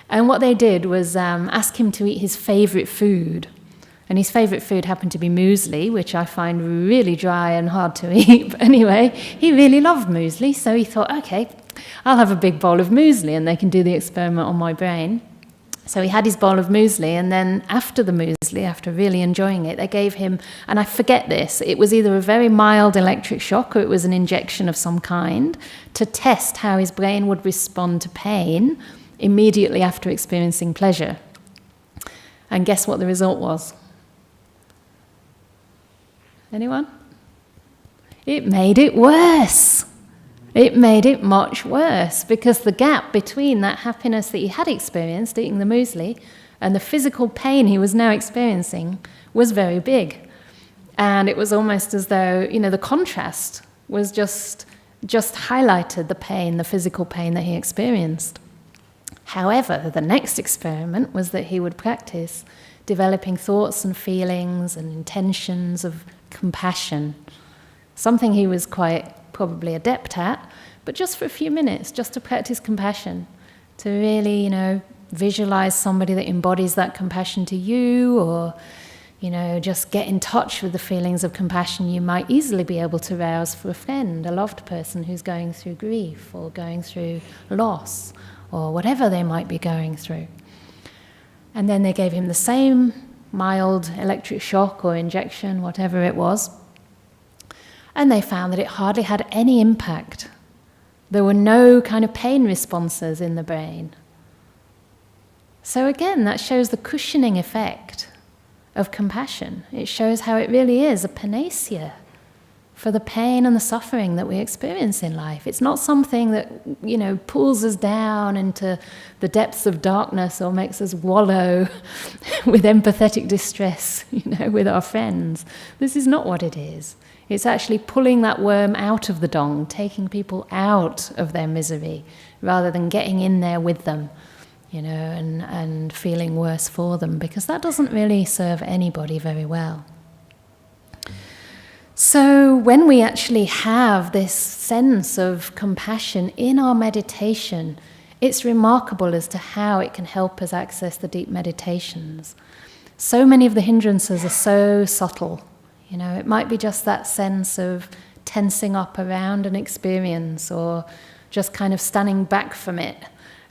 And what they did was ask him to eat his favorite food. And his favorite food happened to be muesli, which I find really dry and hard to eat. But anyway, he really loved muesli, so he thought, okay, I'll have a big bowl of muesli and they can do the experiment on my brain. So he had his bowl of muesli, and then after the muesli, after really enjoying it, they gave him, and I forget this, it was either a very mild electric shock or it was an injection of some kind to test how his brain would respond to pain immediately after experiencing pleasure. And guess what the result was? Anyone? It made it worse. It made it much worse, because the gap between that happiness that he had experienced eating the muesli and the physical pain he was now experiencing was very big. And it was almost as though, the contrast was just highlighted the pain, the physical pain that he experienced. However, the next experiment was that he would practice developing thoughts and feelings and intentions of compassion, something he was quite probably adept at, but just for a few minutes, just to practice compassion, to really, visualize somebody that embodies that compassion to you, or, just get in touch with the feelings of compassion you might easily be able to rouse for a friend, a loved person who's going through grief or going through loss or whatever they might be going through. And then they gave him the same mild electric shock or injection, whatever it was, and they found that it hardly had any impact. There were no kind of pain responses in the brain. So again, that shows the cushioning effect of compassion. It shows how it really is a panacea for the pain and the suffering that we experience in life. It's not something that, pulls us down into the depths of darkness or makes us wallow with empathetic distress, with our friends. This is not what it is. It's actually pulling that worm out of the dong, taking people out of their misery, rather than getting in there with them, and feeling worse for them, because that doesn't really serve anybody very well. So when we actually have this sense of compassion in our meditation, it's remarkable as to how it can help us access the deep meditations. So many of the hindrances are so subtle. It might be just that sense of tensing up around an experience, or just kind of standing back from it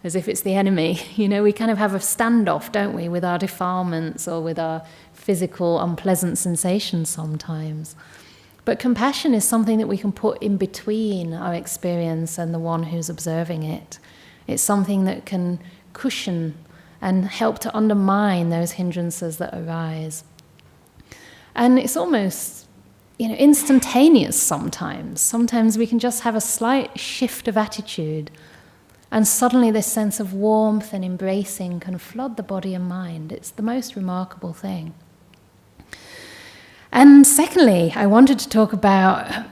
as if it's the enemy. We kind of have a standoff, don't we, with our defilements or with our physical unpleasant sensations sometimes. But compassion is something that we can put in between our experience and the one who's observing it. It's something that can cushion and help to undermine those hindrances that arise. And it's almost, instantaneous sometimes. Sometimes we can just have a slight shift of attitude, and suddenly this sense of warmth and embracing can flood the body and mind. It's the most remarkable thing. And secondly, I wanted to talk about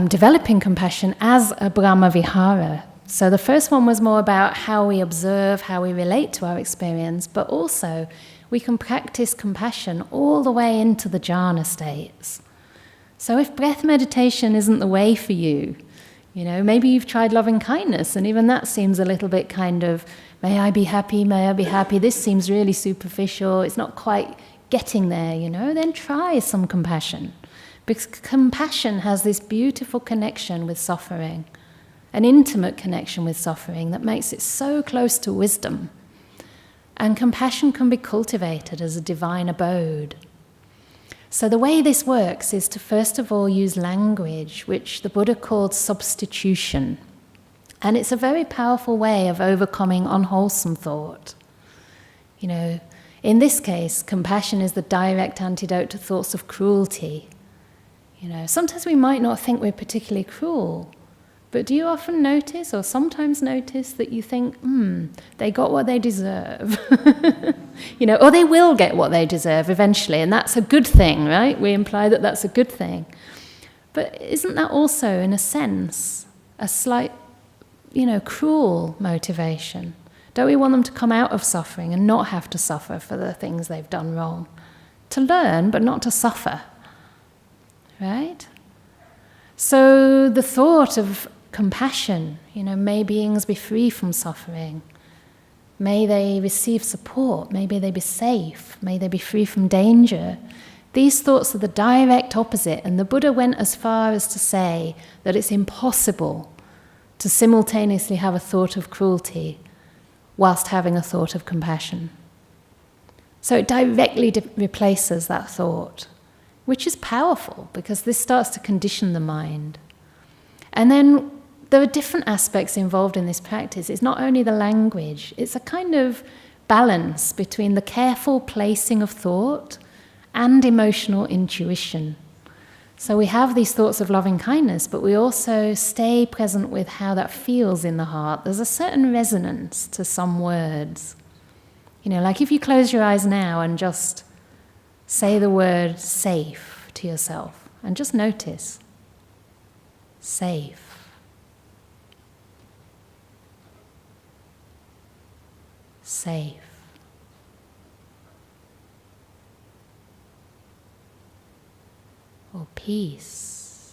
developing compassion as a Brahma Vihara. So the first one was more about how we observe, how we relate to our experience, but also we can practice compassion all the way into the jhana states. So if breath meditation isn't the way for you, Maybe you've tried loving kindness, and even that seems a little bit kind of, may I be happy, may I be happy. This seems really superficial. It's not quite getting there, Then try some compassion. Because compassion has this beautiful connection with suffering, an intimate connection with suffering that makes it so close to wisdom. And compassion can be cultivated as a divine abode. So the way this works is to first of all use language, which the Buddha called substitution. And it's a very powerful way of overcoming unwholesome thought. In this case, compassion is the direct antidote to thoughts of cruelty. Sometimes we might not think we're particularly cruel, but do you often notice, or sometimes notice, that you think, they got what they deserve? Or they will get what they deserve eventually, and that's a good thing, right? We imply that that's a good thing. But isn't that also, in a sense, a slight, cruel motivation? Don't we want them to come out of suffering and not have to suffer for the things they've done wrong? To learn, but not to suffer. Right? So the thought of compassion, may beings be free from suffering. May they receive support. May they be safe. May they be free from danger. These thoughts are the direct opposite, and the Buddha went as far as to say that it's impossible to simultaneously have a thought of cruelty whilst having a thought of compassion. So it directly replaces that thought, which is powerful because this starts to condition the mind. And then there are different aspects involved in this practice. It's not only the language, it's a kind of balance between the careful placing of thought and emotional intuition. So we have these thoughts of loving kindness, but we also stay present with how that feels in the heart. There's a certain resonance to some words. Like if you close your eyes now and just say the word safe to yourself and just notice. Safe. Safe. Or peace.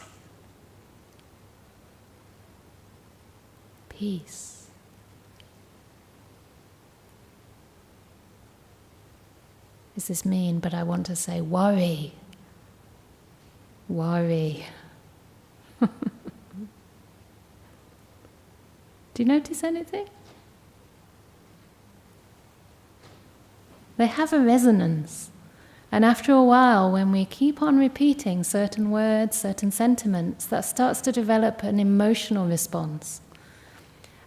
Peace. Is this mean? But I want to say worry. Worry. Do you notice anything? They have a resonance. And after a while, when we keep on repeating certain words, certain sentiments, that starts to develop an emotional response.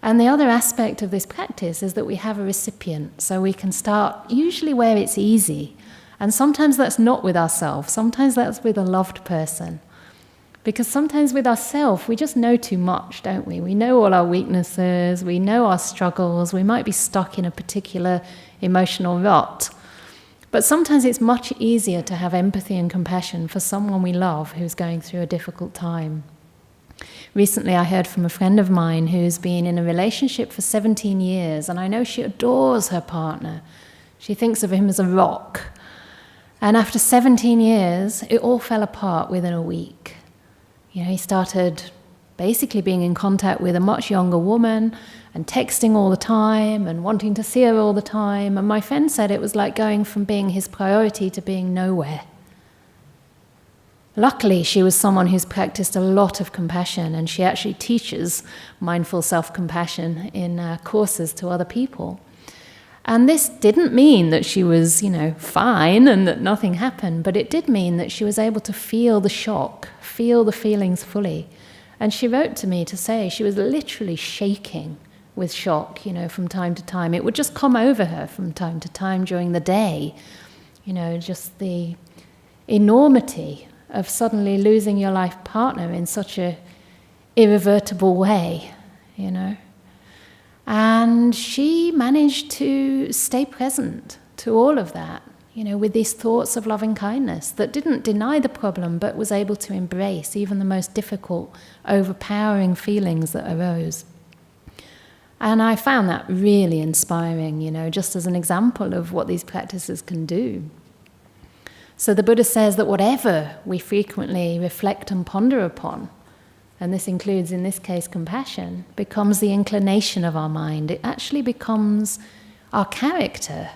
And the other aspect of this practice is that we have a recipient, so we can start usually where it's easy. And sometimes that's not with ourselves, sometimes that's with a loved person. Because sometimes with ourselves, we just know too much, don't we? We know all our weaknesses, we know our struggles, we might be stuck in a particular emotional rut. But sometimes it's much easier to have empathy and compassion for someone we love who's going through a difficult time. Recently I heard from a friend of mine who's been in a relationship for 17 years, and I know she adores her partner. She thinks of him as a rock. And after 17 years, it all fell apart within a week. He started basically being in contact with a much younger woman and texting all the time and wanting to see her all the time. And my friend said it was like going from being his priority to being nowhere. Luckily, she was someone who's practiced a lot of compassion, and she actually teaches mindful self-compassion in courses to other people. And this didn't mean that she was, fine and that nothing happened, but it did mean that she was able to feel the shock, feel the feelings fully. And she wrote to me to say she was literally shaking with shock, from time to time. It would just come over her from time to time during the day, just the enormity of suddenly losing your life partner in such a irrevertible way, And she managed to stay present to all of that, with these thoughts of loving kindness that didn't deny the problem, but was able to embrace even the most difficult, overpowering feelings that arose. And I found that really inspiring, just as an example of what these practices can do. So the Buddha says that whatever we frequently reflect and ponder upon, and this includes in this case compassion, becomes the inclination of our mind. It actually becomes our character.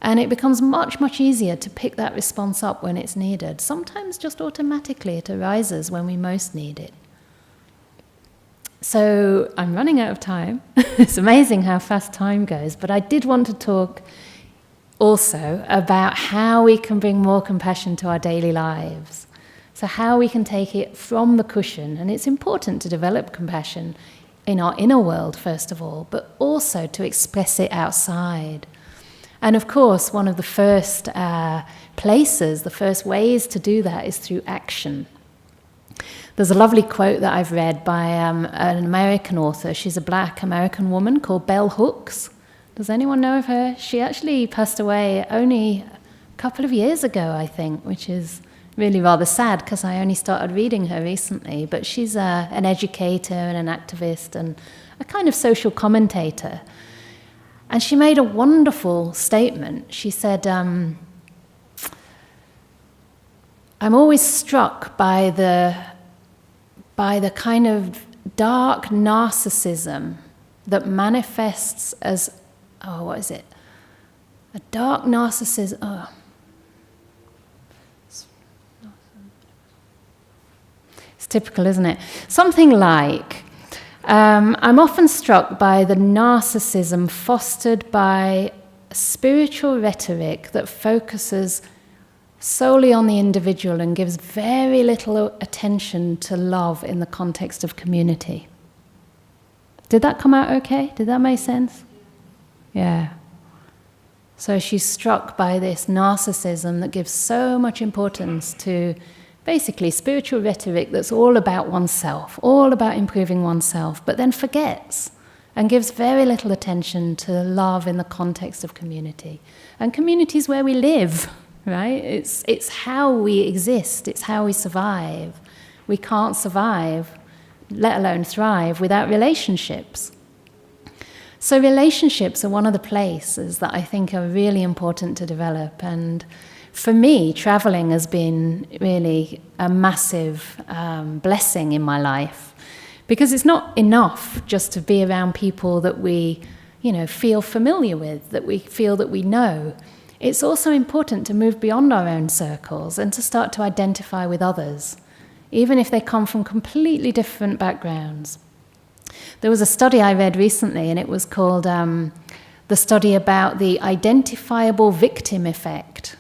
And it becomes much, much easier to pick that response up when it's needed. Sometimes just automatically it arises when we most need it. So I'm running out of time. It's amazing how fast time goes, but I did want to talk also about how we can bring more compassion to our daily lives. So how we can take it from the cushion, and it's important to develop compassion in our inner world first of all, but also to express it outside. And of course, one of the first places, the first ways to do that is through action. There's a lovely quote that I've read by an American author. She's a black American woman called Bell Hooks. Does anyone know of her? She actually passed away only a couple of years ago, I think, which is really rather sad because I only started reading her recently. But she's an educator and an activist and a kind of social commentator. And she made a wonderful statement. She said, I'm always struck by the kind of dark narcissism that manifests as, what is it? A dark narcissism. It's typical, isn't it? Something like, I'm often struck by the narcissism fostered by spiritual rhetoric that focuses solely on the individual and gives very little attention to love in the context of community. Did that come out okay? Did that make sense? Yeah. So she's struck by this narcissism that gives so much importance to basically spiritual rhetoric that's all about oneself, all about improving oneself, but then forgets and gives very little attention to love in the context of community. And community is where we live, right? It's how we exist, it's how we survive. We can't survive, let alone thrive, without relationships. So relationships are one of the places that I think are really important to develop. And for me, traveling has been really a massive blessing in my life, because it's not enough just to be around people that we, feel familiar with, that we feel that we know. It's also important to move beyond our own circles and to start to identify with others, even if they come from completely different backgrounds. There was a study I read recently, and it was called the study about the identifiable victim effect.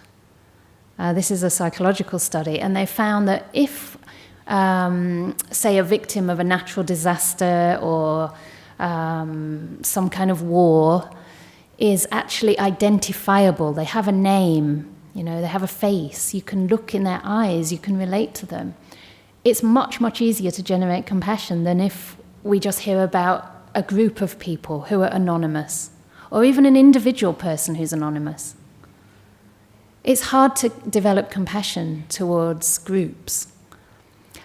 This is a psychological study, and they found that if, say, a victim of a natural disaster or some kind of war is actually identifiable, they have a name, they have a face, you can look in their eyes, you can relate to them, it's much, much easier to generate compassion than if we just hear about a group of people who are anonymous, or even an individual person who's anonymous. It's hard to develop compassion towards groups.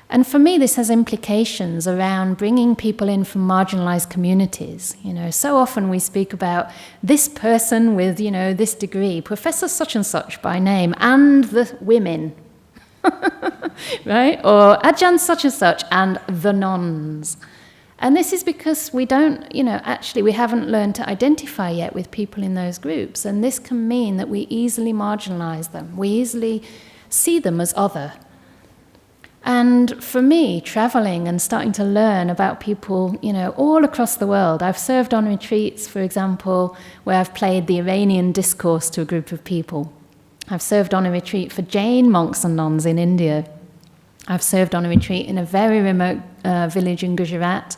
And for me, this has implications around bringing people in from marginalized communities. So often we speak about this person with, this degree, Professor such and such by name, and the women, right? Or Ajahn such and such, and the nuns. And this is because we don't, we haven't learned to identify yet with people in those groups. And this can mean that we easily marginalize them. We easily see them as other. And for me, traveling and starting to learn about people, all across the world. I've served on retreats, for example, where I've played the Iranian discourse to a group of people. I've served on a retreat for Jain monks and nuns in India. I've served on a retreat in a very remote village in Gujarat,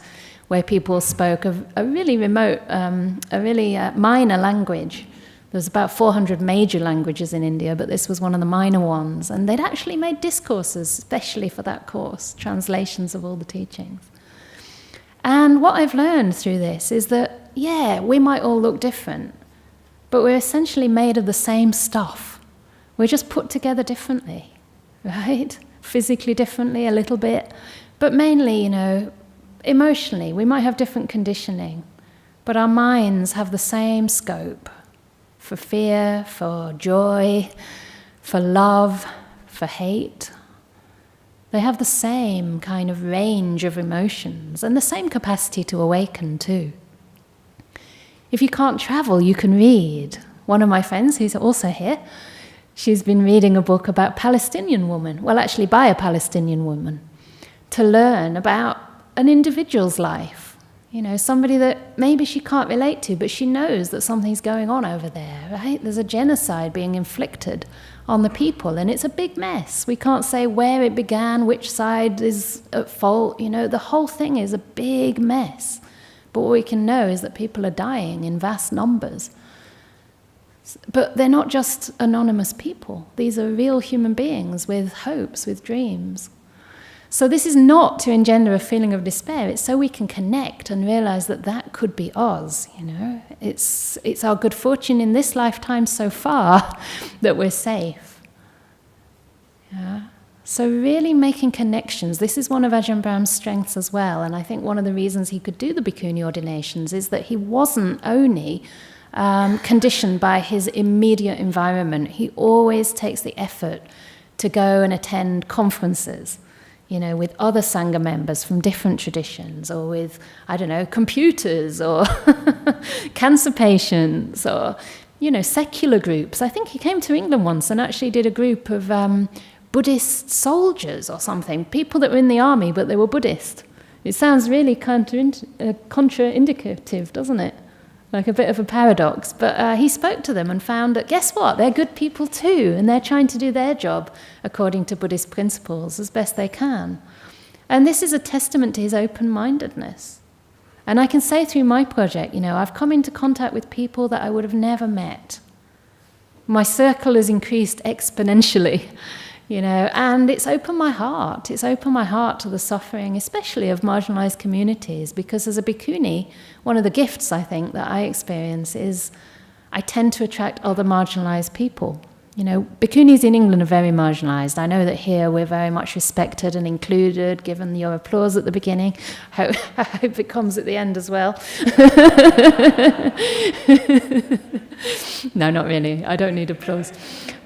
where people spoke a really remote, minor language. There's about 400 major languages in India, but this was one of the minor ones. And they'd actually made discourses, especially for that course, translations of all the teachings. And what I've learned through this is that, we might all look different, but we're essentially made of the same stuff. We're just put together differently, right? Physically differently a little bit, but mainly, emotionally, we might have different conditioning, but our minds have the same scope for fear, for joy, for love, for hate. They have the same kind of range of emotions and the same capacity to awaken too. If you can't travel, you can read. One of my friends, who's also here, she's been reading a book about Palestinian woman, well, actually by a Palestinian woman, to learn about an individual's life. You know, somebody that maybe she can't relate to, but she knows that something's going on over there, right? There's a genocide being inflicted on the people, and it's a big mess. We can't say where it began, which side is at fault. You know, the whole thing is a big mess. But what we can know is that people are dying in vast numbers. But they're not just anonymous people. These are real human beings with hopes, with dreams. So this is not to engender a feeling of despair. It's so we can connect and realize that that could be us, you know. It's our good fortune in this lifetime so far that we're safe. Yeah. So really making connections. This is one of Ajahn Brahm's strengths as well. And I think one of the reasons he could do the bhikkhuni ordinations is that he wasn't only conditioned by his immediate environment. He always takes the effort to go and attend conferences, you know, with other Sangha members from different traditions, or with, I don't know, computers, or cancer patients, or, you know, secular groups. I think he came to England once and actually did a group of Buddhist soldiers or something, people that were in the army but they were Buddhist. It sounds really contraindicative, doesn't it? Like a bit of a paradox. But he spoke to them and found that, guess what? They're good people too, and they're trying to do their job according to Buddhist principles as best they can. And this is a testament to his open-mindedness. And I can say through my project, you know, I've come into contact with people that I would have never met. My circle has increased exponentially, you know, and it's opened my heart. It's opened my heart to the suffering, especially of marginalized communities, because as a bhikkhuni, one of the gifts I think that I experience is I tend to attract other marginalized people. You know, bhikkhunis in England are very marginalized. I know that here we're very much respected and included, given your applause at the beginning. I hope it comes at the end as well. No, not really. I don't need applause.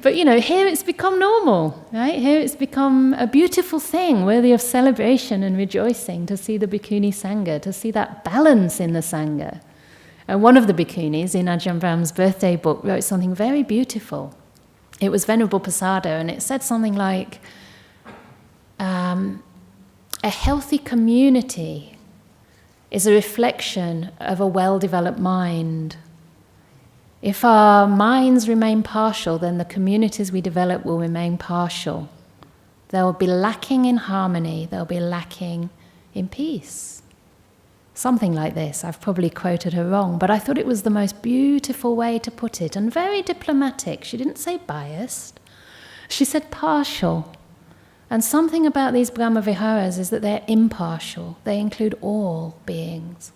But, you know, here it's become normal, right? Here it's become a beautiful thing, worthy of celebration and rejoicing, to see the bhikkhuni Sangha, to see that balance in the Sangha. And one of the bhikkhunis in Ajahn Brahm's birthday book wrote something very beautiful. It was Venerable Pasada, and it said something like, a healthy community is a reflection of a well-developed mind. If our minds remain partial, then the communities we develop will remain partial. They'll be lacking in harmony, they'll be lacking in peace. Something like this. I've probably quoted her wrong, but I thought it was the most beautiful way to put it, and very diplomatic. She didn't say biased. She said partial. And something about these Brahma Viharas is that they're impartial. They include all beings.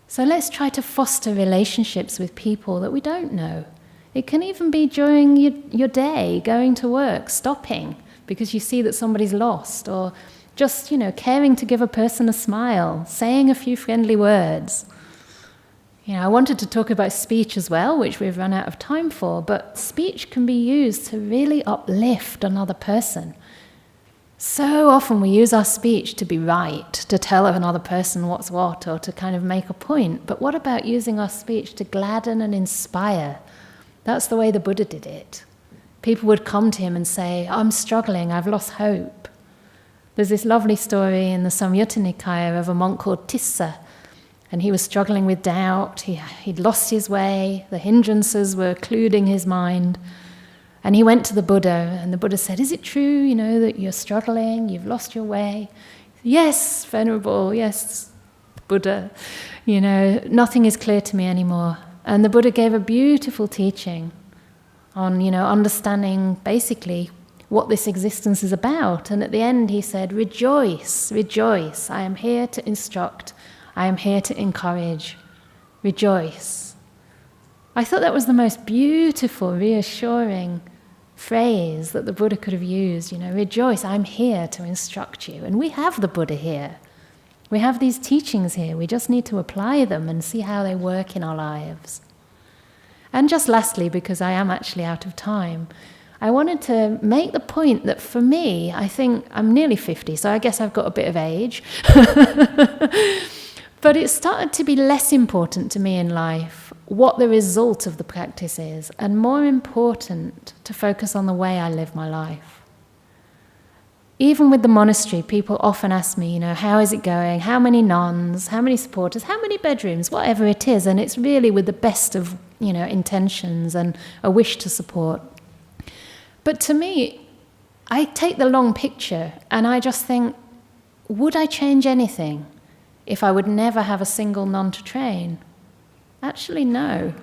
So let's try to foster relationships with people that we don't know. It can even be during your day, going to work, stopping because you see that somebody's lost, or just, you know, caring to give a person a smile, saying a few friendly words. You know, I wanted to talk about speech as well, which we've run out of time for, but speech can be used to really uplift another person. So often we use our speech to be right, to tell another person what's what, or to kind of make a point. But what about using our speech to gladden and inspire? That's the way the Buddha did it. People would come to him and say, I'm struggling, I've lost hope. There's this lovely story in the Samyutta Nikaya of a monk called Tissa, and he was struggling with doubt. He'd lost his way, the hindrances were occluding his mind. And he went to the Buddha, and the Buddha said, is it true, you know, that you're struggling, you've lost your way? Yes, Venerable, yes, Buddha. You know, nothing is clear to me anymore. And the Buddha gave a beautiful teaching on, you know, understanding basically what this existence is about. And at the end he said, rejoice, rejoice. I am here to instruct. I am here to encourage. Rejoice. I thought that was the most beautiful, reassuring phrase that the Buddha could have used. You know, rejoice, I'm here to instruct you. And we have the Buddha here. We have these teachings here. We just need to apply them and see how they work in our lives. And just lastly, because I am actually out of time, I wanted to make the point that for me, I think I'm nearly 50, so I guess I've got a bit of age. But it started to be less important to me in life what the result of the practice is, and more important to focus on the way I live my life. Even with the monastery, people often ask me, how is it going? How many nuns? How many supporters? How many bedrooms? Whatever it is. And it's really with the best of, intentions and a wish to support. But to me, I take the long picture and I just think, would I change anything if I would never have a single nun to train? Actually, no.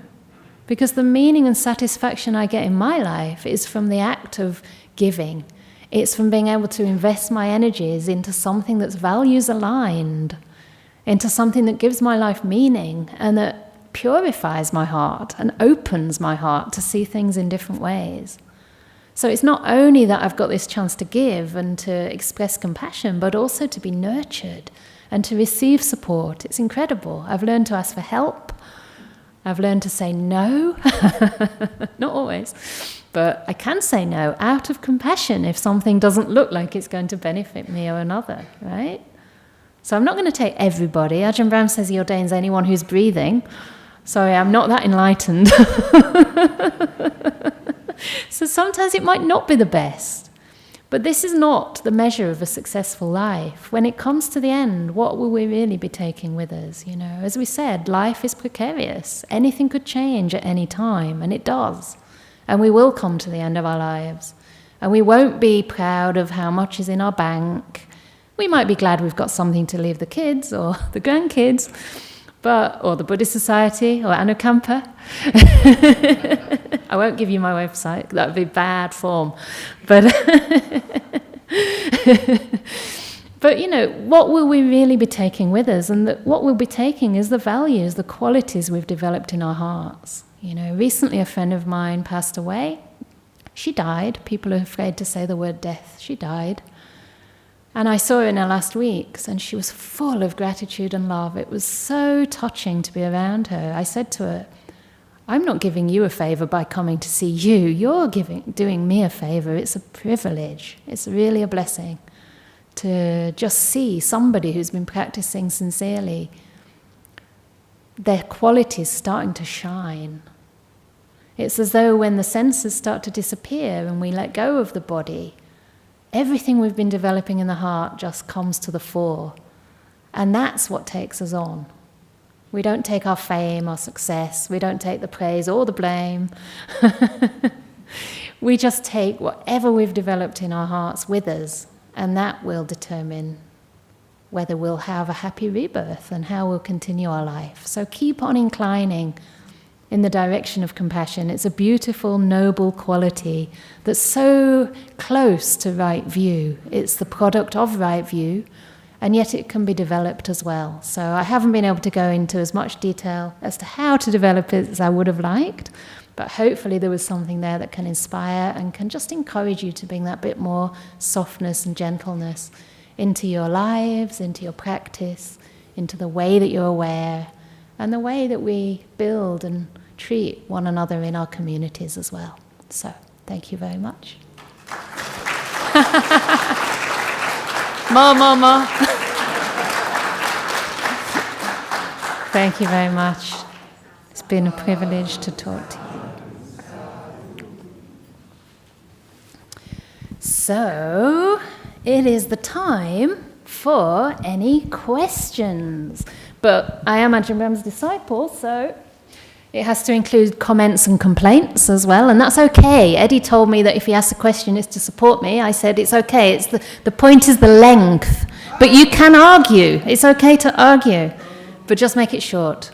Because the meaning and satisfaction I get in my life is from the act of giving. It's from being able to invest my energies into something that's values aligned, into something that gives my life meaning and that purifies my heart and opens my heart to see things in different ways. So it's not only that I've got this chance to give and to express compassion, but also to be nurtured and to receive support. It's incredible. I've learned to ask for help. I've learned to say no. Not always, but I can say no out of compassion if something doesn't look like it's going to benefit me or another, right? So I'm not going to take everybody. Ajahn Brahm says he ordains anyone who's breathing. Sorry, I'm not that enlightened. So sometimes it might not be the best. But this is not the measure of a successful life. When it comes to the end, what will we really be taking with us? As we said, life is precarious. Anything could change at any time, and it does. And we will come to the end of our lives. And we won't be proud of how much is in our bank. We might be glad we've got something to leave the kids or the grandkids, or the Buddhist Society or Anukampa. I won't give you my website, that would be bad form. But, what will we really be taking with us? And what we'll be taking is the values, the qualities we've developed in our hearts. Recently a friend of mine passed away. She died. People are afraid to say the word death. She died. And I saw her in her last weeks, and she was full of gratitude and love. It was so touching to be around her. I said to her, I'm not giving you a favor by coming to see you. You're doing me a favor. It's a privilege. It's really a blessing to just see somebody who's been practicing sincerely, their qualities starting to shine. It's as though when the senses start to disappear and we let go of the body, everything we've been developing in the heart just comes to the fore. And that's what takes us on. We don't take our fame, our success. We don't take the praise or the blame. We just take whatever we've developed in our hearts with us, and that will determine whether we'll have a happy rebirth and how we'll continue our life. So keep on inclining in the direction of compassion. It's a beautiful, noble quality that's so close to right view. It's the product of right view, and yet it can be developed as well. So I haven't been able to go into as much detail as to how to develop it as I would have liked, but hopefully there was something there that can inspire and can just encourage you to bring that bit more softness and gentleness into your lives, into your practice, into the way that you're aware, and the way that we build and treat one another in our communities as well. So, thank you very much. More. Thank you very much. It's been a privilege to talk to you. So, it is the time for any questions. But I am Ajahn Brahm's disciple, so it has to include comments and complaints as well, and that's okay. Eddie told me that if he asks a question, it's to support me. I said it's okay. It's the point is the length, but you can argue. It's okay to argue, but just make it short.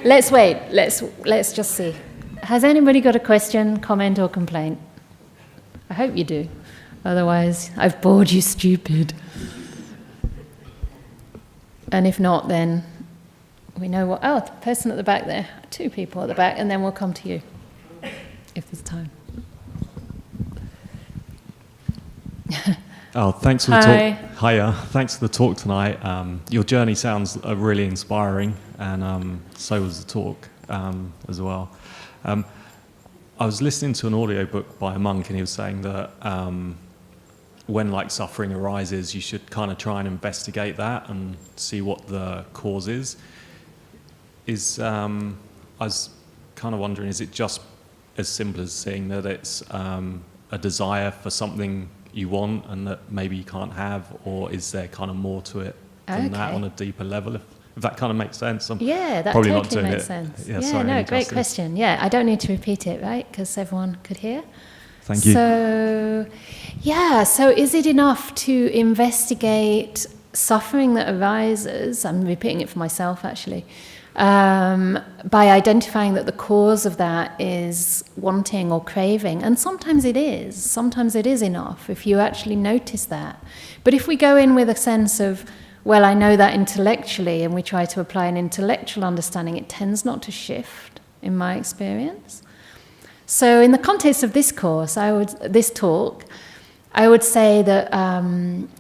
Let's wait. Let's just see. Has anybody got a question, comment, or complaint? I hope you do. Otherwise, I've bored you stupid. And if not, then we know what... Oh, the person at the back there. 2 people at the back, and then we'll come to you, if there's time. Oh, thanks for the talk. Hiya. Thanks for the talk tonight. Your journey sounds really inspiring, and so was the talk. as well. I was listening to an audiobook by a monk, and he was saying that when like suffering arises, you should kind of try and investigate that and see what the cause is. I was kind of wondering, is it just as simple as seeing that it's a desire for something you want and that maybe you can't have, or is there kind of more to it than that on a deeper level? If that kind of makes sense. Yeah, that probably totally not makes it. sense. Yeah, Yeah, sorry, no, great question. Yeah, I don't need to repeat it, right? Because everyone could hear. Thank you. So is it enough to investigate suffering that arises? I'm repeating it for myself, actually. By identifying that the cause of that is wanting or craving. And sometimes it is. Sometimes it is enough if you actually notice that. But if we go in with a sense of, well, I know that intellectually, and we try to apply an intellectual understanding, it tends not to shift, in my experience. So in the context of this course, this talk, I would say that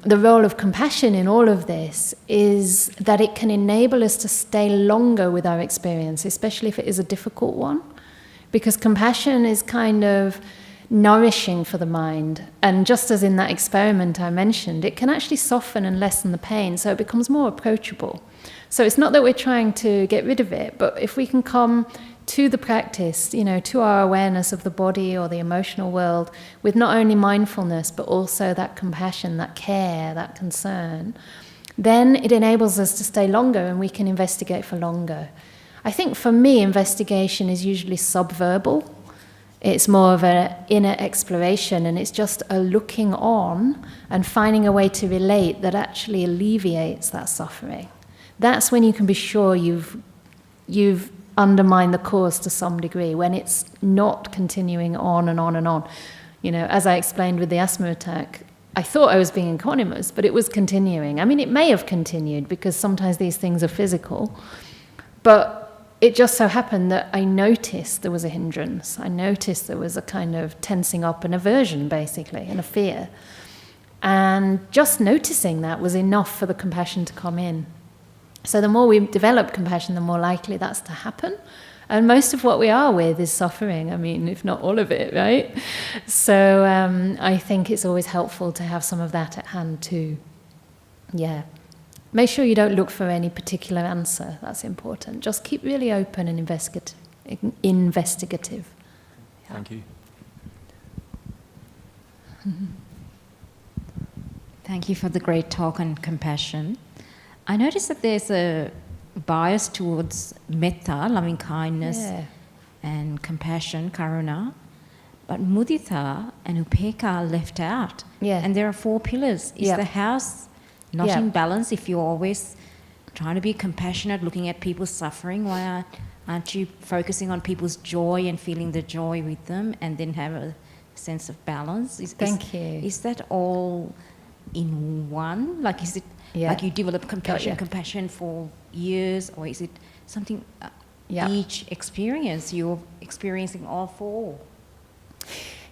the role of compassion in all of this is that it can enable us to stay longer with our experience, especially if it is a difficult one, because compassion is kind of nourishing for the mind. And just as in that experiment I mentioned, it can actually soften and lessen the pain, so it becomes more approachable. So it's not that we're trying to get rid of it, but if we can come to the practice, to our awareness of the body or the emotional world with not only mindfulness, but also that compassion, that care, that concern, then it enables us to stay longer and we can investigate for longer. I think for me, investigation is usually subverbal. It's more of an inner exploration, and it's just a looking on and finding a way to relate that actually alleviates that suffering. That's when you can be sure you've undermined the cause to some degree, when it's not continuing on and on and on. As I explained with the asthma attack, I thought I was being equanimous, but it was continuing. I mean, it may have continued because sometimes these things are physical, but it just so happened that I noticed there was a hindrance. I noticed there was a kind of tensing up, an aversion, basically, and a fear. And just noticing that was enough for the compassion to come in. So the more we develop compassion, the more likely that's to happen. And most of what we are with is suffering, if not all of it, right? So I think it's always helpful to have some of that at hand too. Yeah. Make sure you don't look for any particular answer. That's important. Just keep really open and investigative. Yeah. Thank you. Thank you for the great talk on compassion. I noticed that there's a bias towards metta, loving kindness, and compassion, karuna, but mudita and upekkha are left out. Yeah. And there are 4 pillars. Is the house not in balance if you're always trying to be compassionate, looking at people's suffering? Why aren't you focusing on people's joy and feeling the joy with them, and then have a sense of balance? Thank you. Is that all in one? Like, is it like you develop compassion for years, or is it something each experience you're experiencing all 4?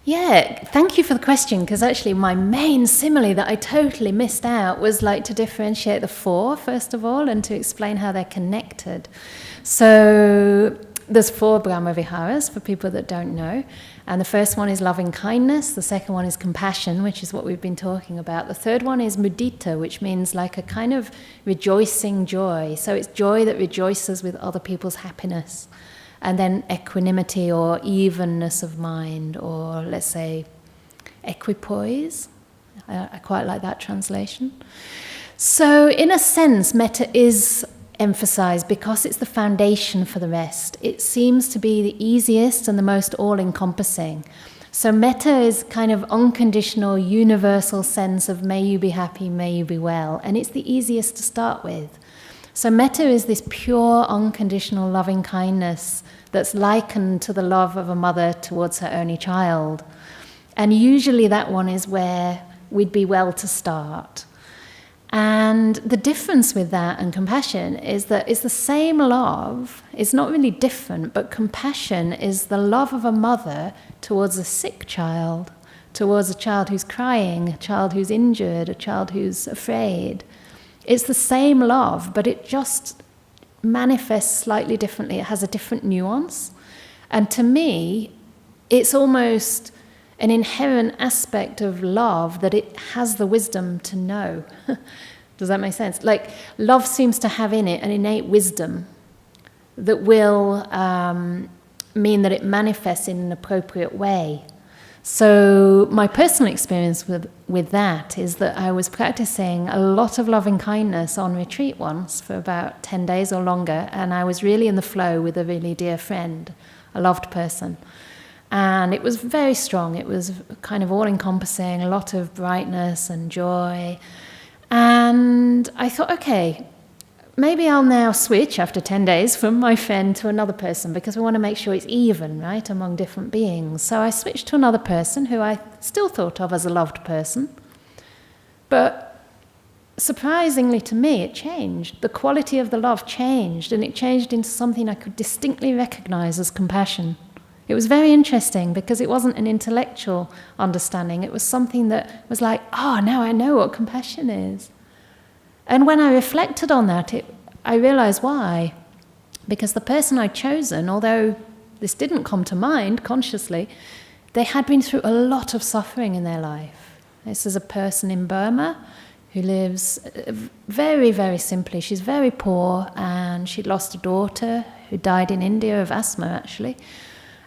Yeah, thank you for the question, because actually my main simile that I totally missed out was to differentiate the 4, first of all, and to explain how they're connected. So there's 4 Brahma Viharas, for people that don't know. And the first one is loving kindness. The second one is compassion, which is what we've been talking about. The third one is mudita, which means like a kind of rejoicing joy. So it's joy that rejoices with other people's happiness. And then equanimity or evenness of mind, or let's say equipoise. I quite like that translation. So in a sense, metta is emphasized because it's the foundation for the rest. It seems to be the easiest and the most all-encompassing. So metta is kind of unconditional, universal sense of may you be happy, may you be well. And it's the easiest to start with. So metta is this pure, unconditional loving kindness that's likened to the love of a mother towards her only child. And usually that one is where we'd be well to start. And the difference with that and compassion is that it's the same love. It's not really different, but compassion is the love of a mother towards a sick child, towards a child who's crying, a child who's injured, a child who's afraid. It's the same love, but it just manifests slightly differently. It has a different nuance. And to me, it's almost an inherent aspect of love that it has the wisdom to know. Does that make sense? Like, love seems to have in it an innate wisdom that will mean that it manifests in an appropriate way. So my personal experience with that is that I was practicing a lot of loving kindness on retreat once for about 10 days or longer, and I was really in the flow with a really dear friend, a loved person. And it was very strong. It was kind of all-encompassing, a lot of brightness and joy. And I thought, okay, maybe I'll now switch after 10 days from my friend to another person, because we want to make sure it's even, right, among different beings. So I switched to another person who I still thought of as a loved person. But surprisingly to me, it changed. The quality of the love changed, and it changed into something I could distinctly recognize as compassion. It was very interesting because it wasn't an intellectual understanding. It was something that was like, oh, now I know what compassion is. And when I reflected on that, I realized why. Because the person I'd chosen, although this didn't come to mind consciously, they had been through a lot of suffering in their life. This is a person in Burma who lives very, very simply. She's very poor, and she'd lost a daughter who died in India of asthma, actually,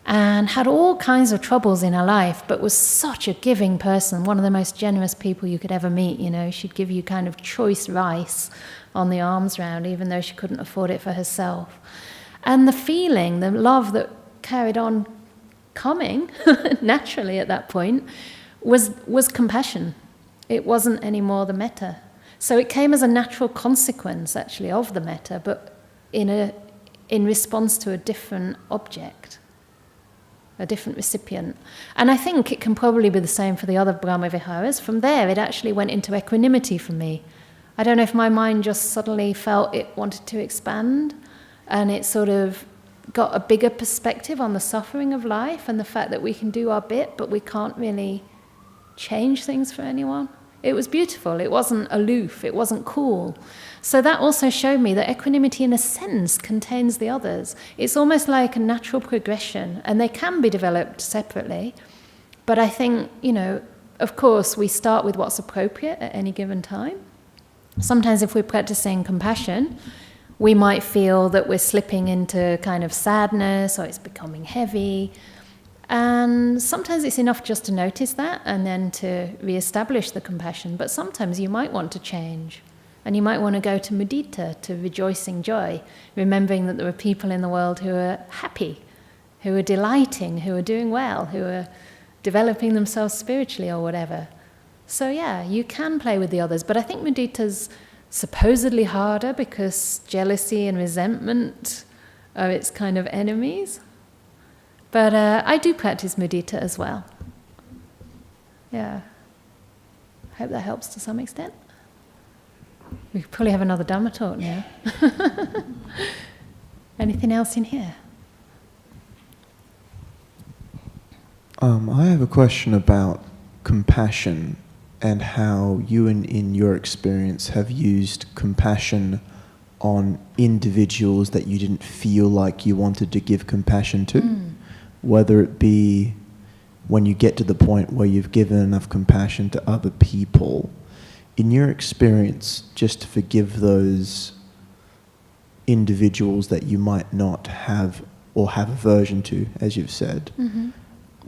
and had all kinds of troubles in her life, but was such a giving person, one of the most generous people you could ever meet. You know, she'd give you kind of choice rice on the alms round, even though she couldn't afford it for herself. And the feeling, the love that carried on coming naturally at that point was compassion. It wasn't anymore the metta. So it came as a natural consequence, actually, of the metta, but in response to a different object, a different recipient. And I think it can probably be the same for the other Brahma Viharas. From there, it actually went into equanimity for me. I don't know if my mind just suddenly felt it wanted to expand, and it sort of got a bigger perspective on the suffering of life and the fact that we can do our bit, but we can't really change things for anyone. It was beautiful. It wasn't aloof. It wasn't cool. So that also showed me that equanimity, in a sense, contains the others. It's almost like a natural progression, and they can be developed separately. But I think, you know, of course, we start with what's appropriate at any given time. Sometimes if we're practicing compassion, we might feel that we're slipping into kind of sadness, or it's becoming heavy. And sometimes it's enough just to notice that and then to re-establish the compassion. But sometimes you might want to change. And you might want to go to mudita, to rejoicing joy, remembering that there are people in the world who are happy, who are delighting, who are doing well, who are developing themselves spiritually or whatever. So yeah, you can play with the others. But I think mudita's supposedly harder because jealousy and resentment are its kind of enemies. But I do practice mudita as well. Yeah. Hope that helps to some extent. We could probably have another Dhamma talk now. Anything else in here? I have a question about compassion and how you, in your experience, have used compassion on individuals that you didn't feel like you wanted to give compassion to. Whether it be when you get to the point where you've given enough compassion to other people, in your experience, just to forgive those individuals that you might not have or have aversion to, as you've said,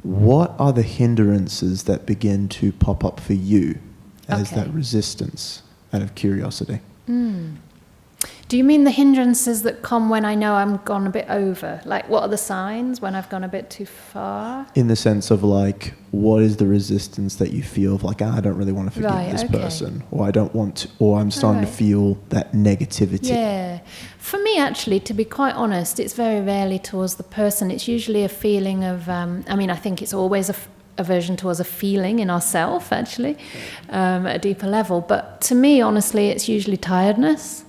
what are the hindrances that begin to pop up for you as that resistance, out of curiosity? Do you mean the hindrances that come when I know I'm gone a bit over? Like, what are the signs when I've gone a bit too far? In the sense of, like, what is the resistance that you feel of, like, I don't really want to forgive this person, or I don't want to, or I'm starting to feel that negativity? Yeah. For me, actually, to be quite honest, it's very rarely towards the person. It's usually a feeling of, I think it's always a aversion towards a feeling in ourself, actually, at a deeper level. But to me, honestly, it's usually tiredness.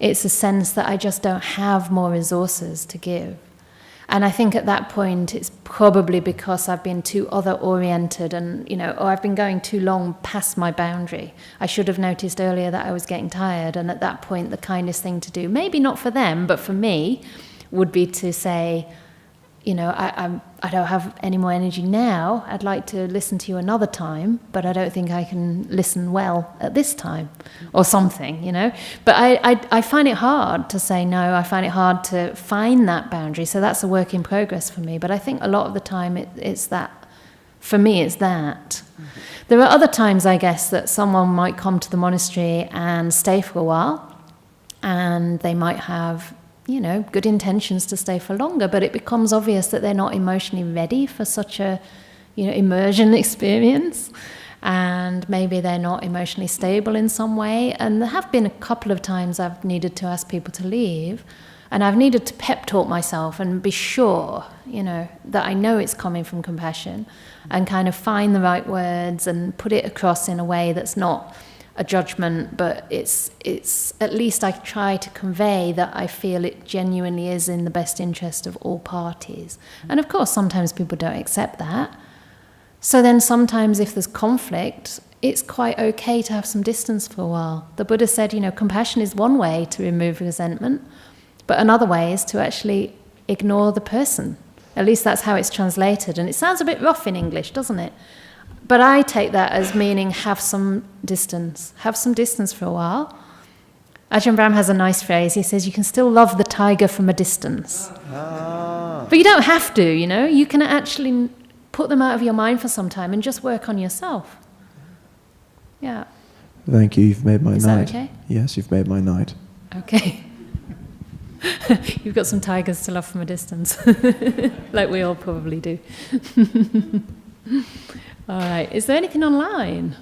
It's a sense that I just don't have more resources to give. And I think at that point, it's probably because I've been too other-oriented and, or I've been going too long past my boundary. I should have noticed earlier that I was getting tired, and at that point, the kindest thing to do, maybe not for them, but for me, would be to say, I don't have any more energy now. I'd like to listen to you another time, but I don't think I can listen well at this time, or something, But I find it hard to say no. I find it hard to find that boundary. So that's a work in progress for me. But I think a lot of the time it's that. For me, it's that. There are other times, I guess, that someone might come to the monastery and stay for a while, and they might have good intentions to stay for longer, but it becomes obvious that they're not emotionally ready for such a, immersion experience, and maybe they're not emotionally stable in some way. And there have been a couple of times I've needed to ask people to leave, and I've needed to pep talk myself and be sure, that I know it's coming from compassion, and kind of find the right words and put it across in a way that's not a judgment, but it's at least I try to convey that I feel it genuinely is in the best interest of all parties. And of course, sometimes people don't accept that. So then sometimes if there's conflict, it's quite okay to have some distance for a while. The Buddha said, compassion is one way to remove resentment, but another way is to actually ignore the person. At least that's how it's translated. And it sounds a bit rough in English, doesn't it? But I take that as meaning have some distance. Have some distance for a while. Ajahn Brahm has a nice phrase. He says, you can still love the tiger from a distance. But you don't have to, You can actually put them out of your mind for some time and just work on yourself. Yeah. Thank you. You've made my night. Is that okay? Yes, you've made my night. Okay. You've got some tigers to love from a distance. Like we all probably do. All right. Is there anything online?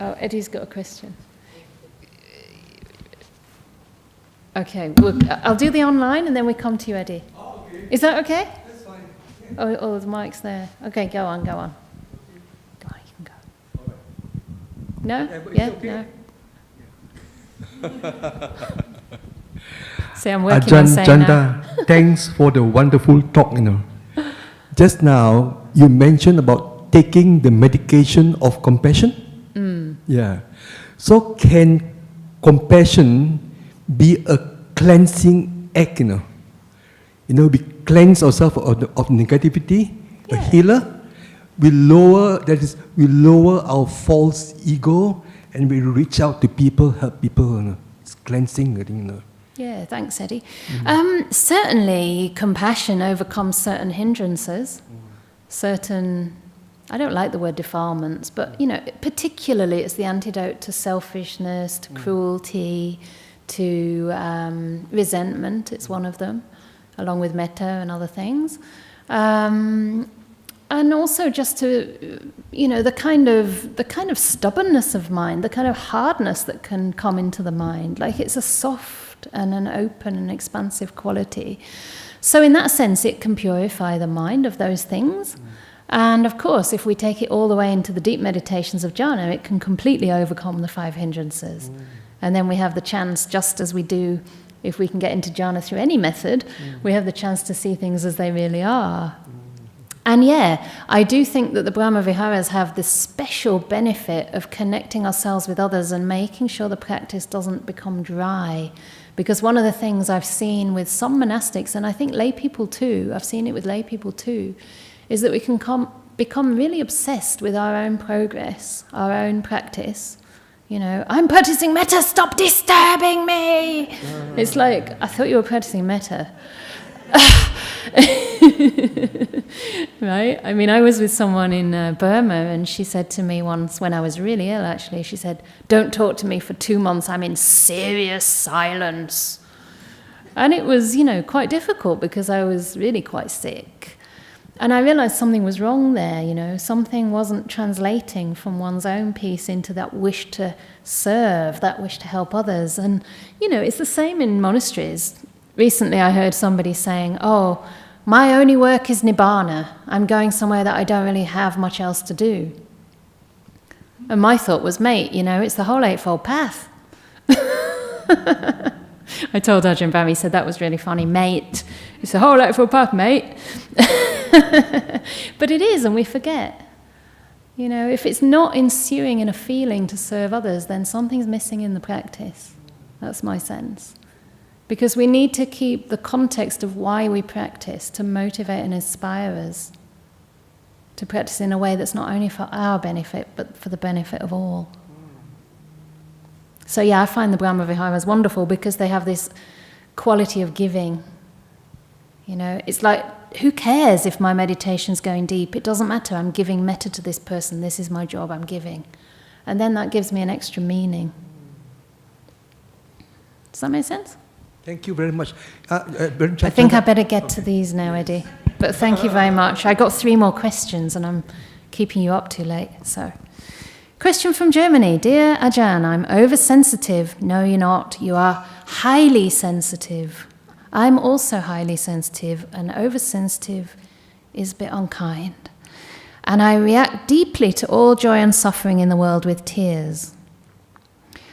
Oh, Eddie's got a question. Okay. I'll do the online and then we come to you, Eddie. Oh, okay. Is that okay? That's fine. Oh, the mic's there. Okay, go on. Go on, you can go. All right. No? Yeah, but it's Yeah? okay. No? See, I'm working on Ajahn saying Canda, that. thanks for the wonderful talk. Just now you mentioned about taking the medication of compassion. Yeah. So can compassion be a cleansing act? We cleanse ourselves of negativity. Yeah. A healer. We lower our false ego, and we reach out to people, help people. It's cleansing. Yeah, thanks, Eddie. Certainly, compassion overcomes certain hindrances, certain, I don't like the word defilements, but, particularly it's the antidote to selfishness, to cruelty, to resentment. It's one of them, along with metta and other things. And also just to, the kind of stubbornness of mind, the kind of hardness that can come into the mind. Like it's a soft and an open and expansive quality. So in that sense, it can purify the mind of those things. And of course, if we take it all the way into the deep meditations of jhana, it can completely overcome the 5 hindrances. And then we have the chance, just as we do if we can get into jhana through any method, we have the chance to see things as they really are. And yeah, I do think that the Brahma Viharas have this special benefit of connecting ourselves with others and making sure the practice doesn't become dry. Because one of the things I've seen with some monastics, and I think lay people too, I've seen it with lay people too, is that we can become really obsessed with our own progress, our own practice. I'm practicing metta, stop disturbing me! It's like, I thought you were practicing metta. Right? I mean, I was with someone in Burma, and she said to me once, when I was really ill actually, she said, don't talk to me for 2 months, I'm in serious silence. And it was, quite difficult because I was really quite sick. And I realized something was wrong there, something wasn't translating from one's own peace into that wish to serve, that wish to help others. And, it's the same in monasteries. Recently I heard somebody saying, oh, my only work is nibbana. I'm going somewhere that I don't really have much else to do. And my thought was, mate, it's the whole Eightfold Path. I told Ajahn Brahm, he said, that was really funny, mate. It's a whole lot for a puff, mate. But it is, and we forget. You know, if it's not ensuing in a feeling to serve others, then something's missing in the practice. That's my sense. Because we need to keep the context of why we practice to motivate and inspire us to practice in a way that's not only for our benefit, but for the benefit of all. So yeah, I find the Brahma Viharas wonderful because they have this quality of giving. You know, it's like, who cares if my meditation's going deep? It doesn't matter. I'm giving metta to this person. This is my job. I'm giving. And then that gives me an extra meaning. Does that make sense? Thank you very much. I think I better get to these now, Eddie. But thank you very much. I got 3 more questions and I'm keeping you up too late. So, question from Germany. Dear Ajahn, I'm oversensitive. No, you're not. You are highly sensitive. I'm also highly sensitive, and oversensitive is a bit unkind. And I react deeply to all joy and suffering in the world with tears.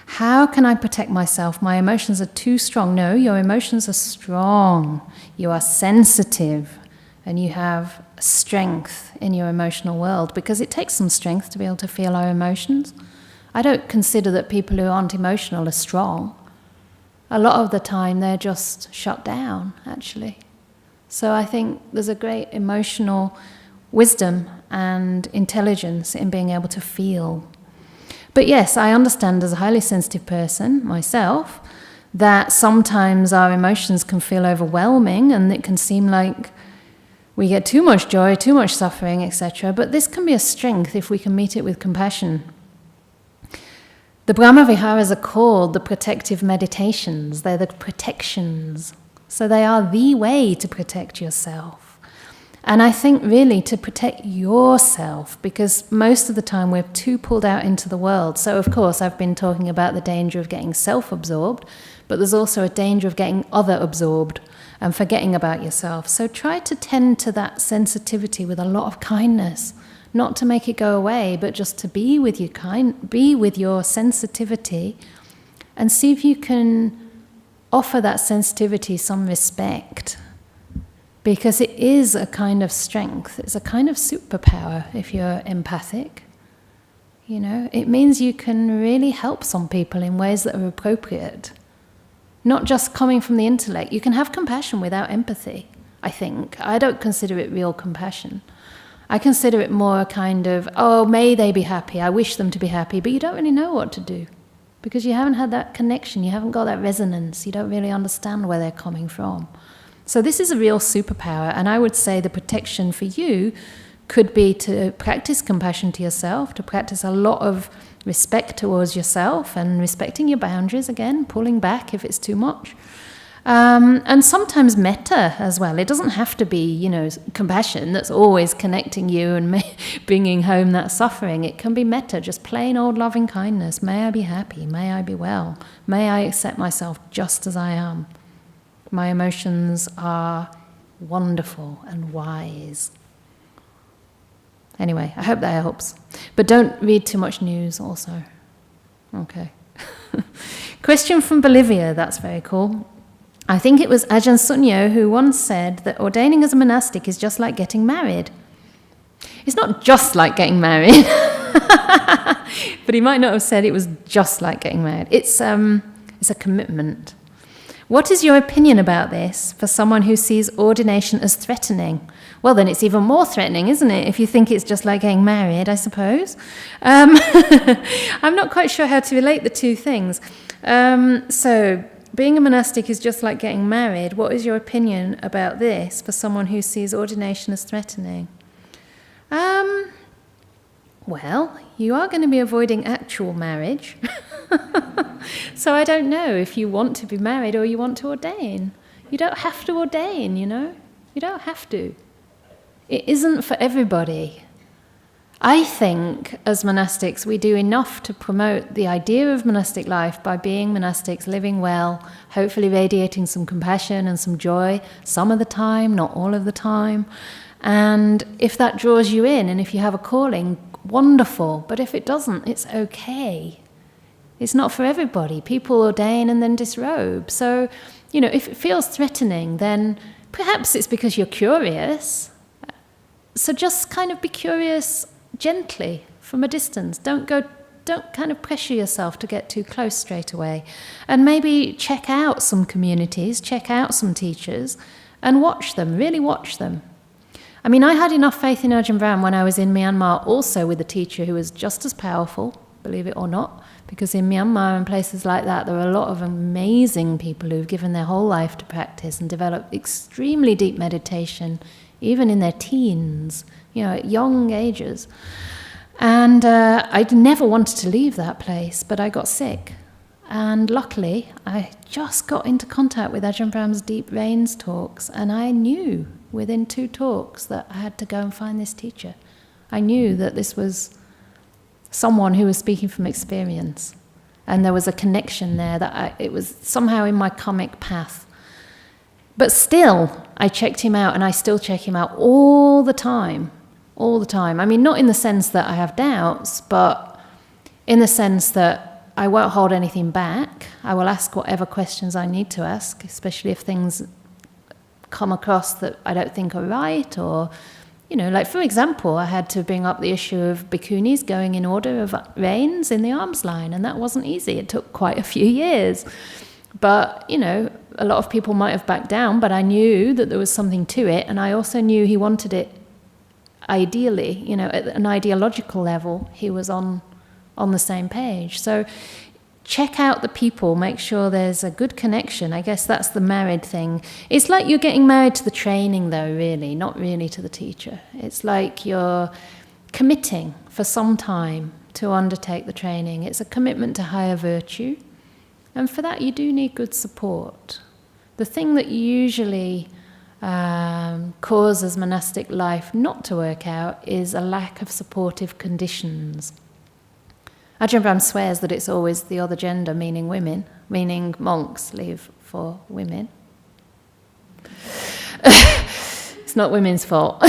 How can I protect myself? My emotions are too strong. No, your emotions are strong. You are sensitive, and you have strength in your emotional world, because it takes some strength to be able to feel our emotions. I don't consider that people who aren't emotional are strong. A lot of the time they're just shut down, actually. So I think there's a great emotional wisdom and intelligence in being able to feel. But yes, I understand as a highly sensitive person myself that sometimes our emotions can feel overwhelming and it can seem like we get too much joy, too much suffering, etc. But this can be a strength if we can meet it with compassion. The Brahma Viharas are called the protective meditations. They're the protections. So they are the way to protect yourself. And I think really to protect yourself, because most of the time we're too pulled out into the world. So of course I've been talking about the danger of getting self-absorbed, but there's also a danger of getting other-absorbed and forgetting about yourself. So try to tend to that sensitivity with a lot of kindness. Not to make it go away, but just to be with your sensitivity, and see if you can offer that sensitivity some respect. Because it is a kind of strength. It's a kind of superpower if you're empathic. You know, it means you can really help some people in ways that are appropriate. Not just coming from the intellect. You can have compassion without empathy, I think. I don't consider it real compassion. I consider it more a kind of, oh, may they be happy, I wish them to be happy, but you don't really know what to do because you haven't had that connection, you haven't got that resonance, you don't really understand where they're coming from. So this is a real superpower, and I would say the protection for you could be to practice compassion to yourself, to practice a lot of respect towards yourself and respecting your boundaries again, pulling back if it's too much. And sometimes metta as well. It doesn't have to be, you know, compassion that's always connecting you and bringing home that suffering. It can be metta, just plain old loving kindness. May I be happy. May I be well. May I accept myself just as I am. My emotions are wonderful and wise. Anyway, I hope that helps. But don't read too much news also. Okay. Question from Bolivia. That's very cool. I think it was Ajahn Sunyo who once said that ordaining as a monastic is just like getting married. It's not just like getting married, but he might not have said it was just like getting married. It's a commitment. What is your opinion about this for someone who sees ordination as threatening? Well, then it's even more threatening, isn't it, if you think it's just like getting married, I suppose. I'm not quite sure how to relate the two things. So, being a monastic is just like getting married. What is your opinion about this for someone who sees ordination as threatening? Well, you are going to be avoiding actual marriage. So I don't know if you want to be married or you want to ordain. You don't have to ordain, you know. You don't have to. It isn't for everybody. I think as monastics we do enough to promote the idea of monastic life by being monastics, living well, hopefully radiating some compassion and some joy some of the time, not all of the time. And if that draws you in and if you have a calling, wonderful. But if it doesn't, it's okay. It's not for everybody. People ordain and then disrobe. So, if it feels threatening, then perhaps it's because you're curious. So just kind of be curious gently from a distance. Don't kind of pressure yourself to get too close straight away. And maybe check out some communities, check out some teachers, and watch them, really watch them. I mean, I had enough faith in Ajahn Brahm when I was in Myanmar, also with a teacher who was just as powerful, believe it or not, because in Myanmar and places like that, there are a lot of amazing people who've given their whole life to practice and developed extremely deep meditation, even in their teens, at young ages. And I'd never wanted to leave that place, but I got sick. And luckily, I just got into contact with Ajahn Brahm's Deep Rains talks, and I knew within 2 talks that I had to go and find this teacher. I knew that this was someone who was speaking from experience, and there was a connection there that it was somehow in my karmic path. But still, I checked him out, and I still check him out all the time. All the time. I mean, not in the sense that I have doubts, but in the sense that I won't hold anything back. I will ask whatever questions I need to ask, especially if things come across that I don't think are right, or, like for example, I had to bring up the issue of bhikkhunis going in order of reins in the alms line, and that wasn't easy. It took quite a few years. But, a lot of people might have backed down, but I knew that there was something to it, and I also knew he wanted it ideally, at an ideological level, he was on the same page. So check out the people, make sure there's a good connection. I guess that's the married thing. It's like you're getting married to the training, though, really, not really to the teacher. It's like you're committing for some time to undertake the training. It's a commitment to higher virtue. And for that, you do need good support. The thing that usually causes monastic life not to work out is a lack of supportive conditions. Ajahn Brahm swears that it's always the other gender, meaning women, meaning monks leave for women. It's not women's fault.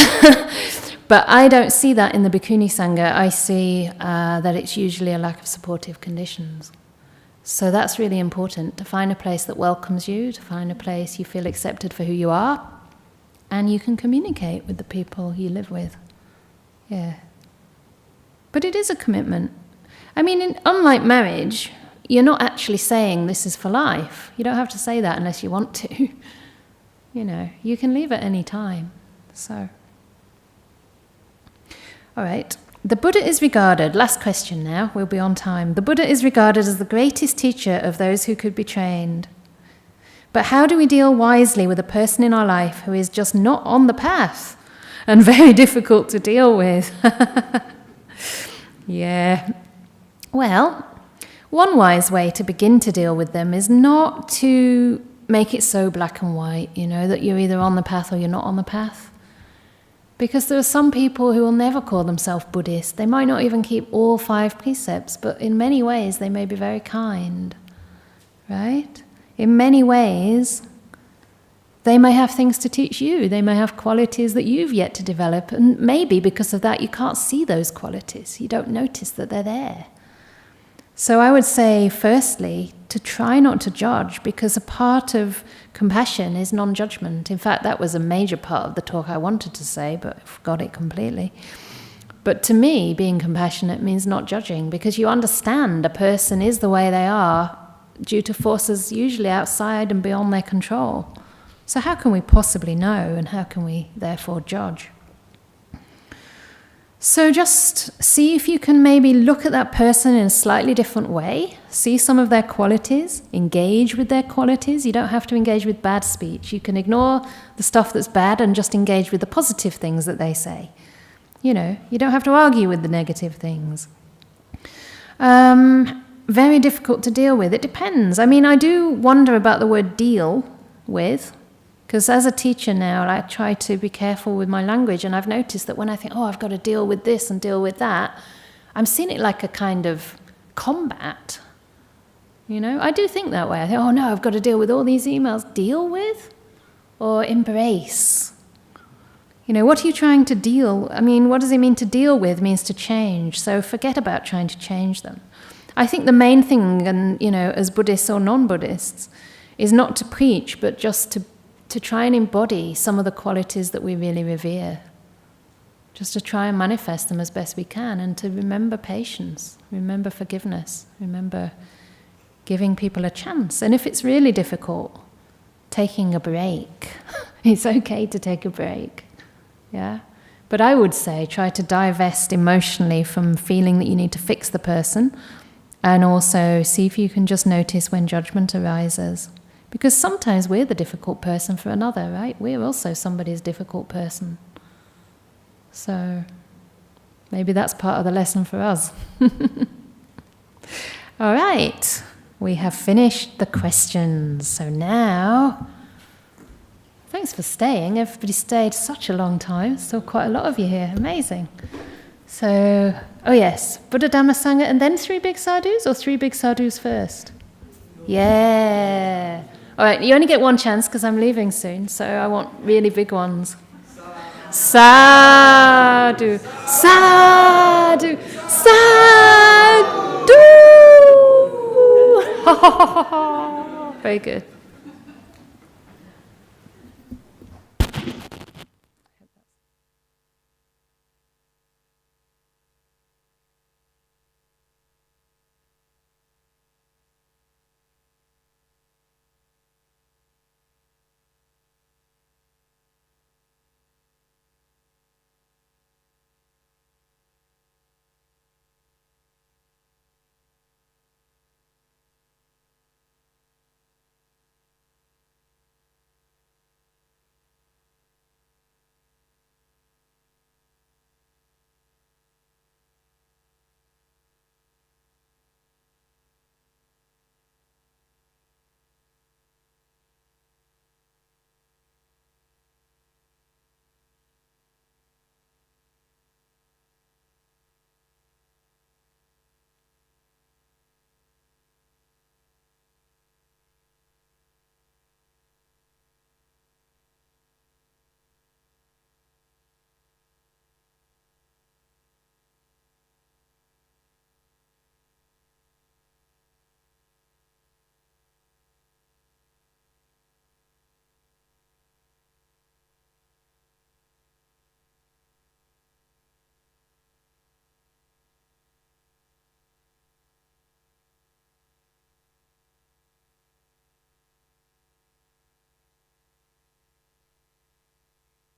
But I don't see that in the Bhikkhuni Sangha. I see that it's usually a lack of supportive conditions. So that's really important, to find a place that welcomes you, to find a place you feel accepted for who you are, and you can communicate with the people you live with. Yeah. But it is a commitment. I mean, unlike marriage, you're not actually saying this is for life. You don't have to say that unless you want to. You can leave at any time. So, all right. The Buddha is regarded, last question now, we'll be on time. The Buddha is regarded as the greatest teacher of those who could be trained. But how do we deal wisely with a person in our life who is just not on the path and very difficult to deal with? Yeah. Well, one wise way to begin to deal with them is not to make it so black and white, that you're either on the path or you're not on the path. Because there are some people who will never call themselves Buddhist. They might not even keep all 5 precepts, but in many ways they may be very kind, right? In many ways, they may have things to teach you. They may have qualities that you've yet to develop, and maybe because of that you can't see those qualities. You don't notice that they're there. So I would say, firstly, to try not to judge, because a part of compassion is non-judgment. In fact, that was a major part of the talk I wanted to say, but I forgot it completely. But to me, being compassionate means not judging, because you understand a person is the way they are due to forces usually outside and beyond their control. So how can we possibly know, and how can we therefore judge? So just see if you can maybe look at that person in a slightly different way, see some of their qualities, engage with their qualities. You don't have to engage with bad speech. You can ignore the stuff that's bad and just engage with the positive things that they say. You don't have to argue with the negative things. Very difficult to deal with. It depends. I mean, I do wonder about the word deal with, because as a teacher now, I try to be careful with my language, and I've noticed that when I think, I've got to deal with this and deal with that, I'm seeing it like a kind of combat. I do think that way. I think, no, I've got to deal with all these emails. Deal with? Or embrace? What are you trying to deal? I mean, what does it mean to deal with? It means to change. So forget about trying to change them. I think the main thing, and as Buddhists or non-Buddhists, is not to preach, but just to try and embody some of the qualities that we really revere. Just to try and manifest them as best we can, and to remember patience, remember forgiveness, remember giving people a chance. And if it's really difficult, taking a break. It's okay to take a break. Yeah? But I would say try to divest emotionally from feeling that you need to fix the person, and also see if you can just notice when judgment arises. Because sometimes we're the difficult person for another, right? We're also somebody's difficult person. So maybe that's part of the lesson for us. All right, we have finished the questions. So now, thanks for staying. Everybody stayed such a long time. Still quite a lot of you here. Amazing. So, oh yes, Buddha, Dhamma, Sangha, and then 3 big sadhus, or 3 big sadhus first? Yeah. All right, you only get one chance because I'm leaving soon, so I want really big ones. Sadhu, sadhu, sadhu. Very good.